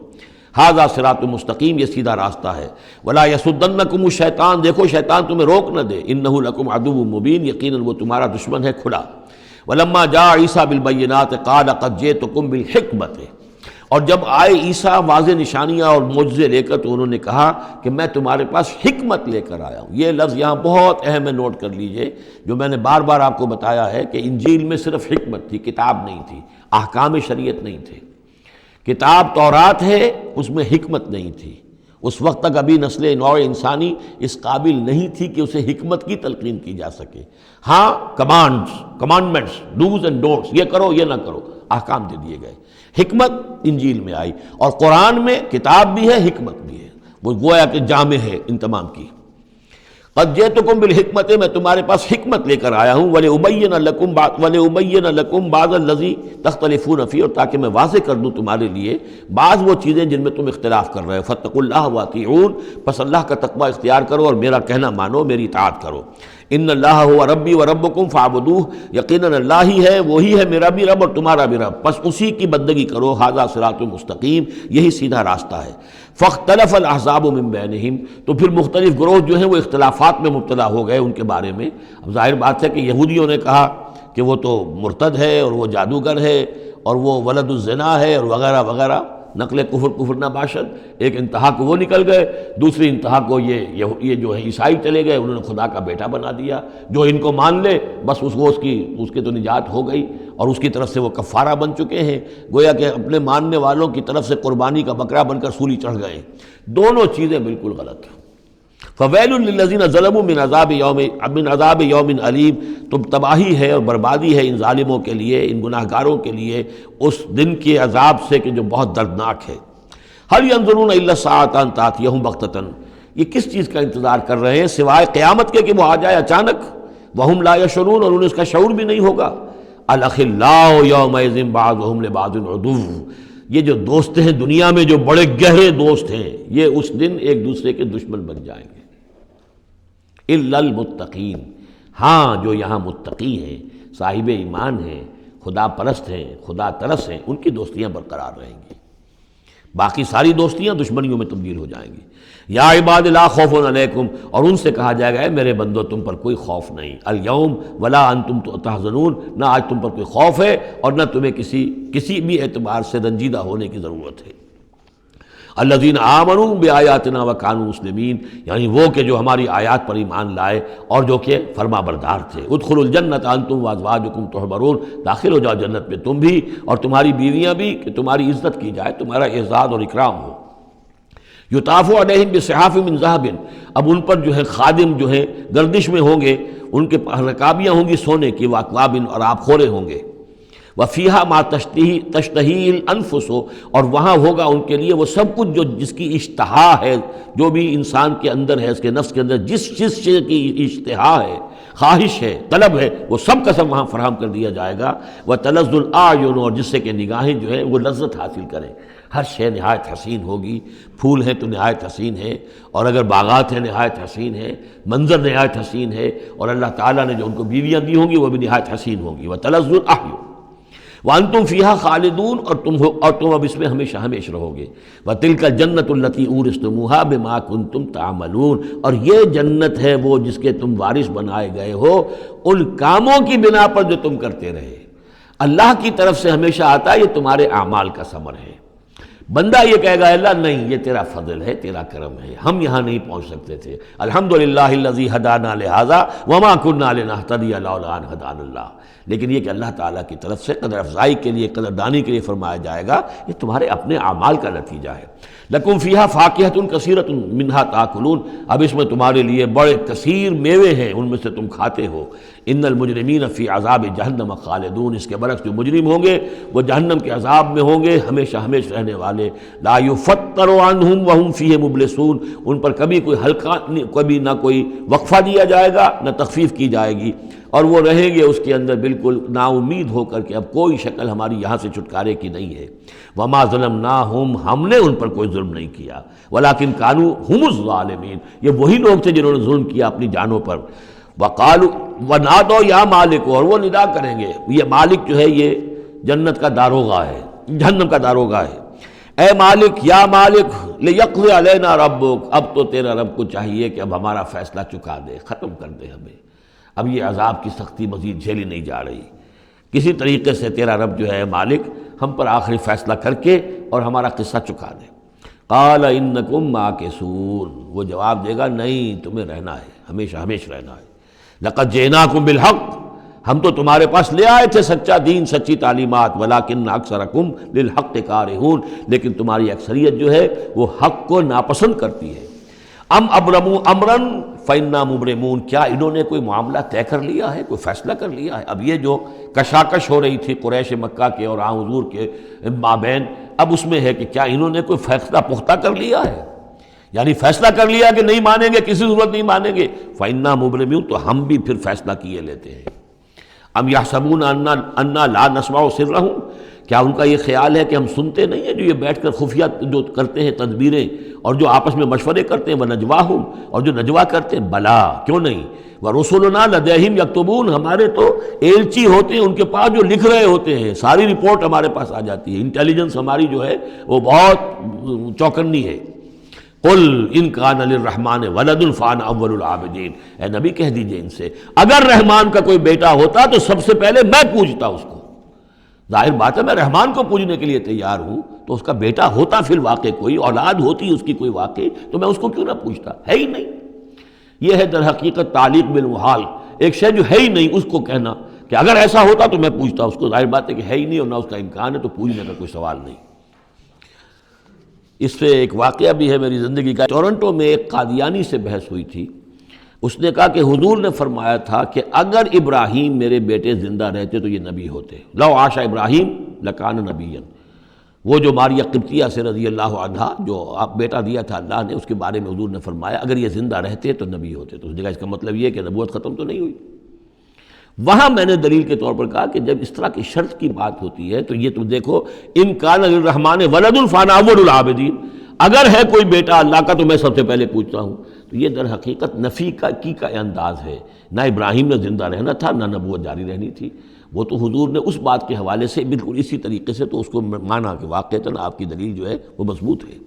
ھذا صراط مستقیم، یہ سیدھا راستہ ہے۔ ولا یصدنکم الشیطان، دیکھو شیطان تمہیں روک نہ دے، انہ لکم عدو مبین، یقیناً وہ تمہارا دشمن ہے کھلا۔ ولما جاء عیسیٰ بالبینات قال قد جئتکم بالحکمۃ، اور جب آئے عیسیٰ واضح نشانیاں اور معجزے لے کر تو انہوں نے کہا کہ میں تمہارے پاس حکمت لے کر آیا ہوں۔ یہ لفظ یہاں بہت اہم ہے، نوٹ کر لیجئے، جو میں نے بار بار آپ کو بتایا ہے کہ انجیل میں صرف حکمت تھی، کتاب نہیں تھی، احکام شریعت نہیں تھے۔ کتاب تورات ہے، اس میں حکمت نہیں تھی، اس وقت تک ابھی نسل نوع انسانی اس قابل نہیں تھی کہ اسے حکمت کی تلقین کی جا سکے۔ ہاں کمانڈمنٹس، ڈوز اینڈ ڈونٹس، یہ کرو یہ نہ کرو، احکام دے دیے گئے۔ حکمت انجیل میں آئی، اور قرآن میں کتاب بھی ہے حکمت بھی ہے، وہ گویا کہ جامع ہے ان تمام کی۔ قد جئتکم بالحکمت، میں تمہارے پاس حکمت لے کر آیا ہوں، ولأبین لکم بعض الذی تختلفون فیہ، اور تاکہ میں واضح کر دوں تمہارے لیے بعض وہ چیزیں جن میں تم اختلاف کر رہے ہو۔ فاتقوا اللہ واطیعون، پس اللہ کا تقوی اختیار کرو اور میرا کہنا مانو، میری اطاعت کرو۔ ان اللہ هو ربی و ربکم فاعبدوہ، یقیناً اللہ ہی ہے، وہی ہے میرا بھی رب اور تمہارا بھی رب، بس اسی کی بندگی کرو، ھذا صراط مستقیم، یہی سیدھا راستہ ہے۔ فاختلف الاحزاب من بینہم، تو پھر مختلف گروہ جو ہیں وہ اختلافات میں مبتلا ہو گئے ان کے بارے میں۔ اب ظاہر بات ہے کہ یہودیوں نے کہا کہ وہ تو مرتد ہے اور وہ جادوگر ہے اور وہ ولد الزنا ہے اور وغیرہ وغیرہ، نقل کفر نہ باشد۔ ایک انتہا کو وہ نکل گئے، دوسری انتہا کو یہ جو ہے عیسائی چلے گئے، انہوں نے خدا کا بیٹا بنا دیا، جو ان کو مان لے بس اس کی تو نجات ہو گئی، اور اس کی طرف سے وہ کفارہ بن چکے ہیں، گویا کہ اپنے ماننے والوں کی طرف سے قربانی کا بکرا بن کر سولی چڑھ گئے۔ دونوں چیزیں بالکل غلط ہیں۔ فویل للذین ظلموا من عذاب یوم علیم، تو تباہی ہے اور بربادی ہے ان ظالموں کے لیے، ان گناہگاروں کے لیے اس دن کے عذاب سے کہ جو بہت دردناک ہے۔ هل ينظرون الا الساعة ان تأتيهم بغتة، یہ کس چیز کا انتظار کر رہے ہیں سوائے قیامت کے کہ وہ آ جائے اچانک، وهم لا يشعرون، اور انہیں اس کا شعور بھی نہیں ہوگا۔ الاخلاء یومئذ بعضهم لبعض عدو، یہ جو دوست ہیں دنیا میں جو بڑے گہرے دوست ہیں، یہ اس دن ایک دوسرے کے دشمن بن جائیں گے۔ الا المتقین، ہاں جو یہاں متقی ہیں، صاحب ایمان ہیں، خدا پرست ہیں، خدا ترس ہیں، ان کی دوستیاں برقرار رہیں گی، باقی ساری دوستیاں دشمنیوں میں تبدیل ہو جائیں گی۔ یا عباد لا خوف علیکم، اور ان سے کہا جائے گا اے میرے بندو تم پر کوئی خوف نہیں، الیوم ولا انتم تحزنون، نہ آج تم پر کوئی خوف ہے اور نہ تمہیں کسی بھی اعتبار سے رنجیدہ ہونے کی ضرورت ہے۔ الذین آمنوا بآیاتنا وکانوا مسلمین، یعنی وہ کہ جو ہماری آیات پر ایمان لائے اور جو کہ فرما بردار تھے۔ ادخلوا الجنۃ انتم وازواجکم تحبرون، داخل ہو جاؤ جنت میں تم بھی اور تمہاری بیویاں بھی، کہ تمہاری عزت کی جائے، تمہارا اعزاز اور اکرام ہو۔ یطاف علیہم بصحاف من ذہب، اب ان پر جو ہے خادم جو ہے گردش میں ہوں گے، ان کے رکابیاں ہوں گی سونے کی، واکواب اور آب خورے ہوں گے۔ وفیہا ما تشتہی الانفس، اور وہاں ہوگا ان کے لیے وہ سب کچھ جو جس کی اشتہا ہے، جو بھی انسان کے اندر ہے، اس کے نفس کے اندر جس چیز کی اشتہا ہے، خواہش ہے، طلب ہے، وہ سب کا سب وہاں فراہم کر دیا جائے گا۔ وتلذ الاعین، اور جس سے کہ نگاہیں جو ہیں وہ لذت حاصل کریں، ہر شے نہایت حسین ہوگی، پھول ہیں تو نہایت حسین ہے، اور اگر باغات ہیں نہایت حسین ہے، منظر نہایت حسین ہے، اور اللہ تعالیٰ نے جو ان کو بیویاں دی ہوں گی وہ بھی نہایت حسین ہوں گی۔ وتلذ الاعین وانتم فیہا خالدون، اور تم اب اس میں ہمیشہ ہمیشہ رہو گے۔ وتلک الجنۃ التی اورثتموہا بما کنتم تعملون، اور یہ جنت ہے وہ جس کے تم وارث بنائے گئے ہو ان کاموں کی بنا پر جو تم کرتے رہے۔ اللہ کی طرف سے ہمیشہ آتا ہے یہ تمہارے اعمال کا ثمر ہے۔ بندہ یہ کہے گا اللہ نہیں، یہ تیرا فضل ہے، تیرا کرم ہے، ہم یہاں نہیں پہنچ سکتے تھے، الحمدللہ الذی ہدانا لہذا وما کنا لنہتدی لولا ان ہدانا اللہ، لیکن یہ کہ اللہ تعالیٰ کی طرف سے قدر افزائی کے لیے، قدر دانی کے لیے فرمایا جائے گا یہ تمہارے اپنے اعمال کا نتیجہ ہے۔ لکم فیہا فاکہۃ کثیرۃ منہا تاکلون، اب اس میں تمہارے لیے بڑے کثیر میوے ہیں، ان میں سے تم کھاتے ہو۔ ان المجرمین فی عذاب جہنم خالدون، اس کے برعکس جو مجرم ہوں گے وہ جہنم کے عذاب میں ہوں گے ہمیشہ ہمیشہ رہنے والے۔ لا یفتر عنہم وہم فیہ مبلسون، ان پر کبھی کوئی ہلکا، کبھی نہ کوئی وقفہ دیا جائے گا نہ تخفیف کی جائے گی، اور وہ رہیں گے اس کے اندر بالکل نا امید ہو کر کہ اب کوئی شکل ہماری یہاں سے چھٹکارے کی نہیں ہے۔ وما ظلمناہم، ہم نے ان پر کوئی ظلم نہیں کیا، ولیکن کانوا ہم الظالمین، یہ وہی لوگ تھے جنہوں نے ظلم کیا اپنی جانوں پر۔ وقالوا ونادوا یا مالک، اور وہ ندا کریں گے، یہ مالک جو ہے یہ جنت کا داروغہ ہے، جہنم کا داروغہ ہے، اے مالک یا مالک لیقضی علینا ربک، اب تو تیرا رب کو چاہیے کہ اب ہمارا فیصلہ چکا دے، ختم کر دے ہمیں، اب یہ عذاب کی سختی مزید جھیلی نہیں جا رہی، کسی طریقے سے تیرا رب جو ہے مالک ہم پر آخری فیصلہ کر کے اور ہمارا قصہ چکا دے۔ قال انکم ماکثون، وہ جواب دے گا نہیں، تمہیں رہنا ہے، ہمیشہ ہمیشہ رہنا ہے۔ لقد جئناکم بالحق، ہم تو تمہارے پاس لے آئے تھے سچا دین، سچی تعلیمات، ولکن اکثرکم للحق کارہون، لیکن تمہاری اکثریت جو ہے وہ حق کو ناپسند کرتی ہے۔ ام ابرموا امرا فانا مبرمون، کیا انہوں نے کوئی معاملہ طے کر لیا ہے، کوئی فیصلہ کر لیا ہے؟ اب یہ جو کشاکش ہو رہی تھی قریش مکہ کے اور حضور کے مابین، اب اس میں ہے کہ کیا انہوں نے کوئی فیصلہ پختہ کر لیا ہے، یعنی فیصلہ کر لیا کہ نہیں مانیں گے، کسی صورت نہیں مانیں گے، فانا مبرمون، تو ہم بھی پھر فیصلہ کیے لیتے ہیں۔ ام یحسبون انا لا نسمع سرهم، کیا ان کا یہ خیال ہے کہ ہم سنتے نہیں ہیں جو یہ بیٹھ کر خفیہ جو کرتے ہیں تدبیریں اور جو آپس میں مشورے کرتے ہیں وَنَجْوَاهُمْ، اور جو نجوا کرتے ہیں؟ بلا، کیوں نہیں، وَرُسُلُنَا لَدَيْهِمْ يَكْتُبُونَ، ہمارے تو ایلچی ہوتے ہیں ان کے پاس جو لکھ رہے ہوتے ہیں، ساری رپورٹ ہمارے پاس آ جاتی ہے، انٹیلیجنس ہماری جو ہے وہ بہت چوکنی ہے۔ قُلْ إِنْ كَانَ لِلرَّحْمَٰنِ وَلَدٌ فَأَنَا أَوَّلُ الْعَابِدِينَ، اے نبی کہہ دیجئے ان سے اگر رحمان کا کوئی بیٹا ہوتا تو سب سے پہلے میں پوجتا اس کو۔ ظاہر بات ہے میں رحمان کو پوجنے کے لیے تیار ہوں، تو اس کا بیٹا ہوتا فی الواقع کوئی اولاد ہوتی اس کی کوئی واقع، تو میں اس کو کیوں نہ پوچھتا، ہے ہی نہیں۔ یہ ہے در حقیقت تعلیق بالمحال، ایک شے جو ہے ہی نہیں اس کو کہنا کہ اگر ایسا ہوتا تو میں پوچھتا اس کو۔ ظاہر بات ہے کہ ہے ہی نہیں اور نہ اس کا امکان ہے، تو پوچھنے کا کوئی سوال نہیں۔ اس سے ایک واقعہ بھی ہے میری زندگی کا۔ ٹورنٹو میں ایک قادیانی سے بحث ہوئی تھی، اس نے کہا کہ حضور نے فرمایا تھا کہ اگر ابراہیم میرے بیٹے زندہ رہتے تو یہ نبی ہوتے، لو عاش ابراہیم لکان نبیا۔ وہ جو ماریہ قبطیہ سے رضی اللہ عنہا جو آپ بیٹا دیا تھا اللہ نے، اس کے بارے میں حضور نے فرمایا اگر یہ زندہ رہتے تو نبی ہوتے۔ تو اس نے کہا اس کا مطلب یہ ہے کہ نبوت ختم تو نہیں ہوئی۔ وہاں میں نے دلیل کے طور پر کہا کہ جب اس طرح کی شرط کی بات ہوتی ہے تو یہ تم دیکھو، ان کان للرحمن ولد فانا اول العابدین، اگر ہے کوئی بیٹا اللہ کا تو میں سب سے پہلے پوچھتا ہوں۔ تو یہ در حقیقت نفی کا انداز ہے، نہ ابراہیم نے زندہ رہنا تھا نہ نبوت جاری رہنی تھی۔ وہ تو حضور نے اس بات کے حوالے سے بالکل اسی طریقے سے تو اس کو مانا کہ واقعتاً آپ کی دلیل جو ہے وہ مضبوط ہے۔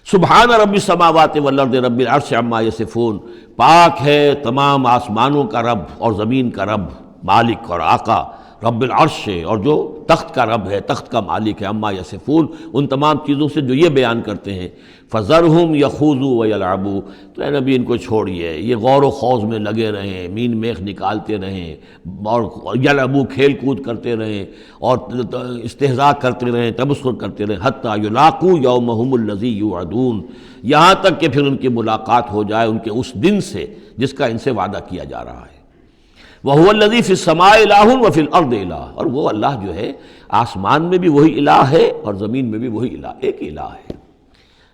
سبحان رب السماوات والارض رب العرش عما یصفون، پاک ہے تمام آسمانوں کا رب اور زمین کا رب، مالک اور آقا، رب العرش، اور جو تخت کا رب ہے، تخت کا مالک ہے، عما یصفون، ان تمام چیزوں سے جو یہ بیان کرتے ہیں۔ فذرہم یخوضوا ویلعبوا، تو اے نبی ان کو چھوڑیے، یہ غور و خوض میں لگے رہیں، مین میخ نکالتے رہیں، اور یلعبوا کھیل کود کرتے رہیں، اور استہزاء کرتے رہیں، تمسخر کرتے رہیں، حتی یلاقوا یومہم الذی یوعدون، یہاں تک کہ پھر ان کی ملاقات ہو جائے ان کے اس دن سے جس کا ان سے وعدہ کیا جا رہا ہے۔ وَهُوَ الَّذِي فِي السَّمَاءِ إِلَٰهٌ وَفِي الْأَرْضِ إِلَٰهٌ، اور وہ اللہ جو ہے آسمان میں بھی وہی الہ ہے اور زمین میں بھی وہی الہ، ایک الہ ہے۔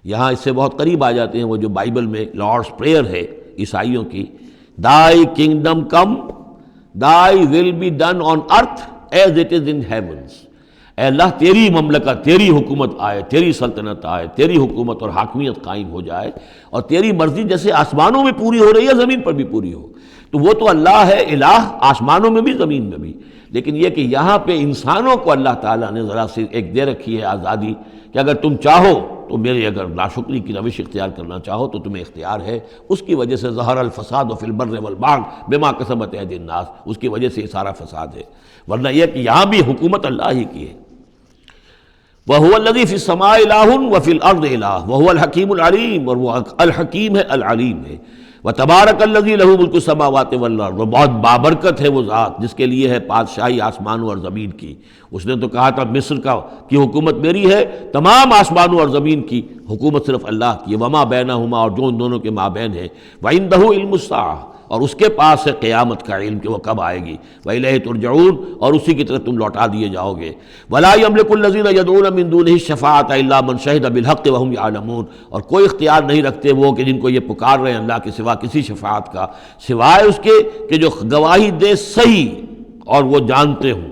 یہاں اس سے بہت قریب آ جاتے ہیں وہ جو بائبل میں لارڈس پریئر ہے عیسائیوں کی، Thy kingdom come, Thy will be done on earth as it is in heavens۔ اے اللہ تیری مملکت، تیری حکومت آئے، تیری سلطنت آئے، تیری حکومت اور حاکمیت قائم ہو جائے، اور تیری مرضی جیسے آسمانوں میں پوری ہو رہی ہے زمین پر بھی پوری ہو۔ تو وہ تو اللہ ہے الہ، آسمانوں میں بھی زمین میں بھی، لیکن یہ کہ یہاں پہ انسانوں کو اللہ تعالیٰ نے ذرا سی ایک دے رکھی ہے آزادی کہ اگر تم چاہو تو میری اگر ناشکری کی روش اختیار کرنا چاہو تو تمہیں اختیار ہے۔ اس کی وجہ سے ظہر الفساد فی البر والبحر بما کسبت ایدی الناس، اس کی وجہ سے یہ سارا فساد ہے، ورنہ یہ کہ یہاں بھی حکومت اللہ ہی کی ہے۔ وَهُوَ الَّذِي فِي السَّمَاءِ إِلَٰهٌ وَفِي الْأَرْضِ إِلَٰهٌ وَهُوَ الْحَكِيمُ الْعَلِيمُ، اور وہ الحکیم ہے، العلیم ہے۔ وَتَبَارَكَ الَّذِي لَهُ مُلْكُ السَّمَاوَاتِ وَالْأَرْضِ، وہ بہت بابرکت ہے وہ ذات جس کے لیے ہے بادشاہی آسمانوں اور زمین کی۔ اس نے تو کہا تھا مصر کی حکومت میری ہے، تمام آسمانوں اور زمین کی حکومت صرف اللہ کی ہے، وَمَا بَيْنَهُمَا، اور جو ان دونوں کے مابین ہے، وَعِندَهُ عِلْمُ السَّاعَةِ، اور اس کے پاس ہے قیامت کا علم کہ وہ کب آئے گی، وَإِلَيْهِ تُرْجَعُونَ، اور اسی کی طرف تم لوٹا دیے جاؤ گے۔ وَلَا يَمْلِكُ الَّذِينَ يَدْعُونَ مِن دُونِهِ الشَّفَاعَةَ إِلَّا مَنْ شَهِدَ بِالْحَقِّ وَهُمْ يَعْلَمُونَ، اور کوئی اختیار نہیں رکھتے وہ کہ جن کو یہ پکار رہے ہیں اللہ کے سوا کسی شفاعت کا، سوائے اس کے کہ جو گواہی دے صحیح اور وہ جانتے ہوں۔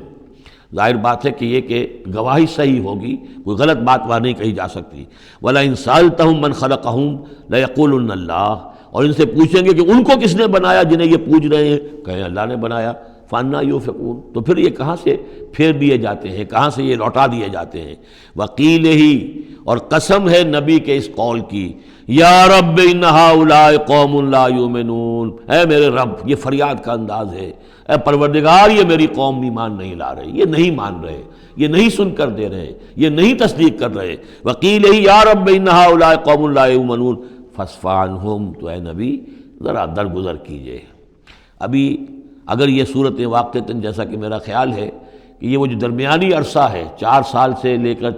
ظاہر بات ہے کہ یہ کہ گواہی صحیح ہوگی، کوئی غلط بات وہاں نہیں کہی جا سکتی۔ وَلَئِن سَأَلْتَهُم مَّن خَلَقَهُمْ لَيَقُولُنَّ اللَّهُ، اور ان سے پوچھیں گے کہ ان کو کس نے بنایا جنہیں یہ پوچھ رہے ہیں، کہیں اللہ نے بنایا۔ فَأَنَّىٰ يُؤْفَكُونَ، تو پھر یہ کہاں سے پھیر دیے جاتے ہیں، کہاں سے یہ لوٹا دیے جاتے ہیں۔ وَقِيلِهِ، اور قسم ہے نبی کے اس قول کی، یا رب ان هؤلاء قوم لا يؤمنون، اے میرے رب، یہ فریاد کا انداز ہے، اے پروردگار یہ میری قوم ایمان نہیں لا رہے، یہ نہیں مان رہے، یہ نہیں سن کر دے رہے، یہ نہیں تصدیق کر رہے۔ وَقِيلِهِ یا رب ان هؤلاء قوم لا يؤمنون فاصفح عنہم، تو اے نبی ذرا درگزر کیجئے۔ ابھی اگر یہ صورت واقعتاً جیسا کہ میرا خیال ہے کہ یہ وہ جو درمیانی عرصہ ہے 4 سال سے لے کر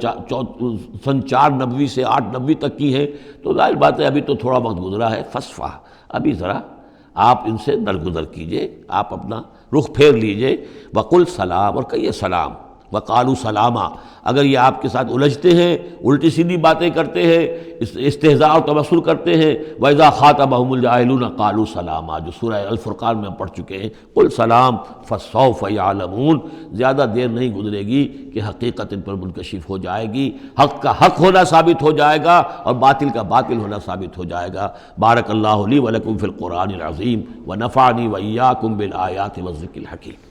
سن 490 سے 890 تک کی ہے، تو ظاہر بات ہے ابھی تو تھوڑا وقت گزرا ہے۔ فاصفح، ابھی ذرا آپ ان سے درگزر کیجئے، آپ اپنا رخ پھیر لیجئے۔ وقل سلام، اور کہیے سلام، وقالوا سلاما، اگر یہ آپ کے ساتھ الجھتے ہیں، الٹی سیدھی باتیں کرتے ہیں، استہزاء اور تبصر کرتے ہیں، وَإِذَا خَاطَبَهُمُ الْجَاهِلُونَ قَالُوا سَلَامًا، جو سورہ الفرقان میں ہم پڑھ چکے ہیں، قُلْ سلام فَسَوْفَ يَعْلَمُونَ، زیادہ دیر نہیں گزرے گی کہ حقیقت ان پر منکشف ہو جائے گی، حق کا حق ہونا ثابت ہو جائے گا اور باطل کا باطل ہونا ثابت ہو جائے گا۔ بارک اللہ لی ولکم فی القرآن العظیم ونفعنی وإیاکم بالآیات والذکر الحکیم۔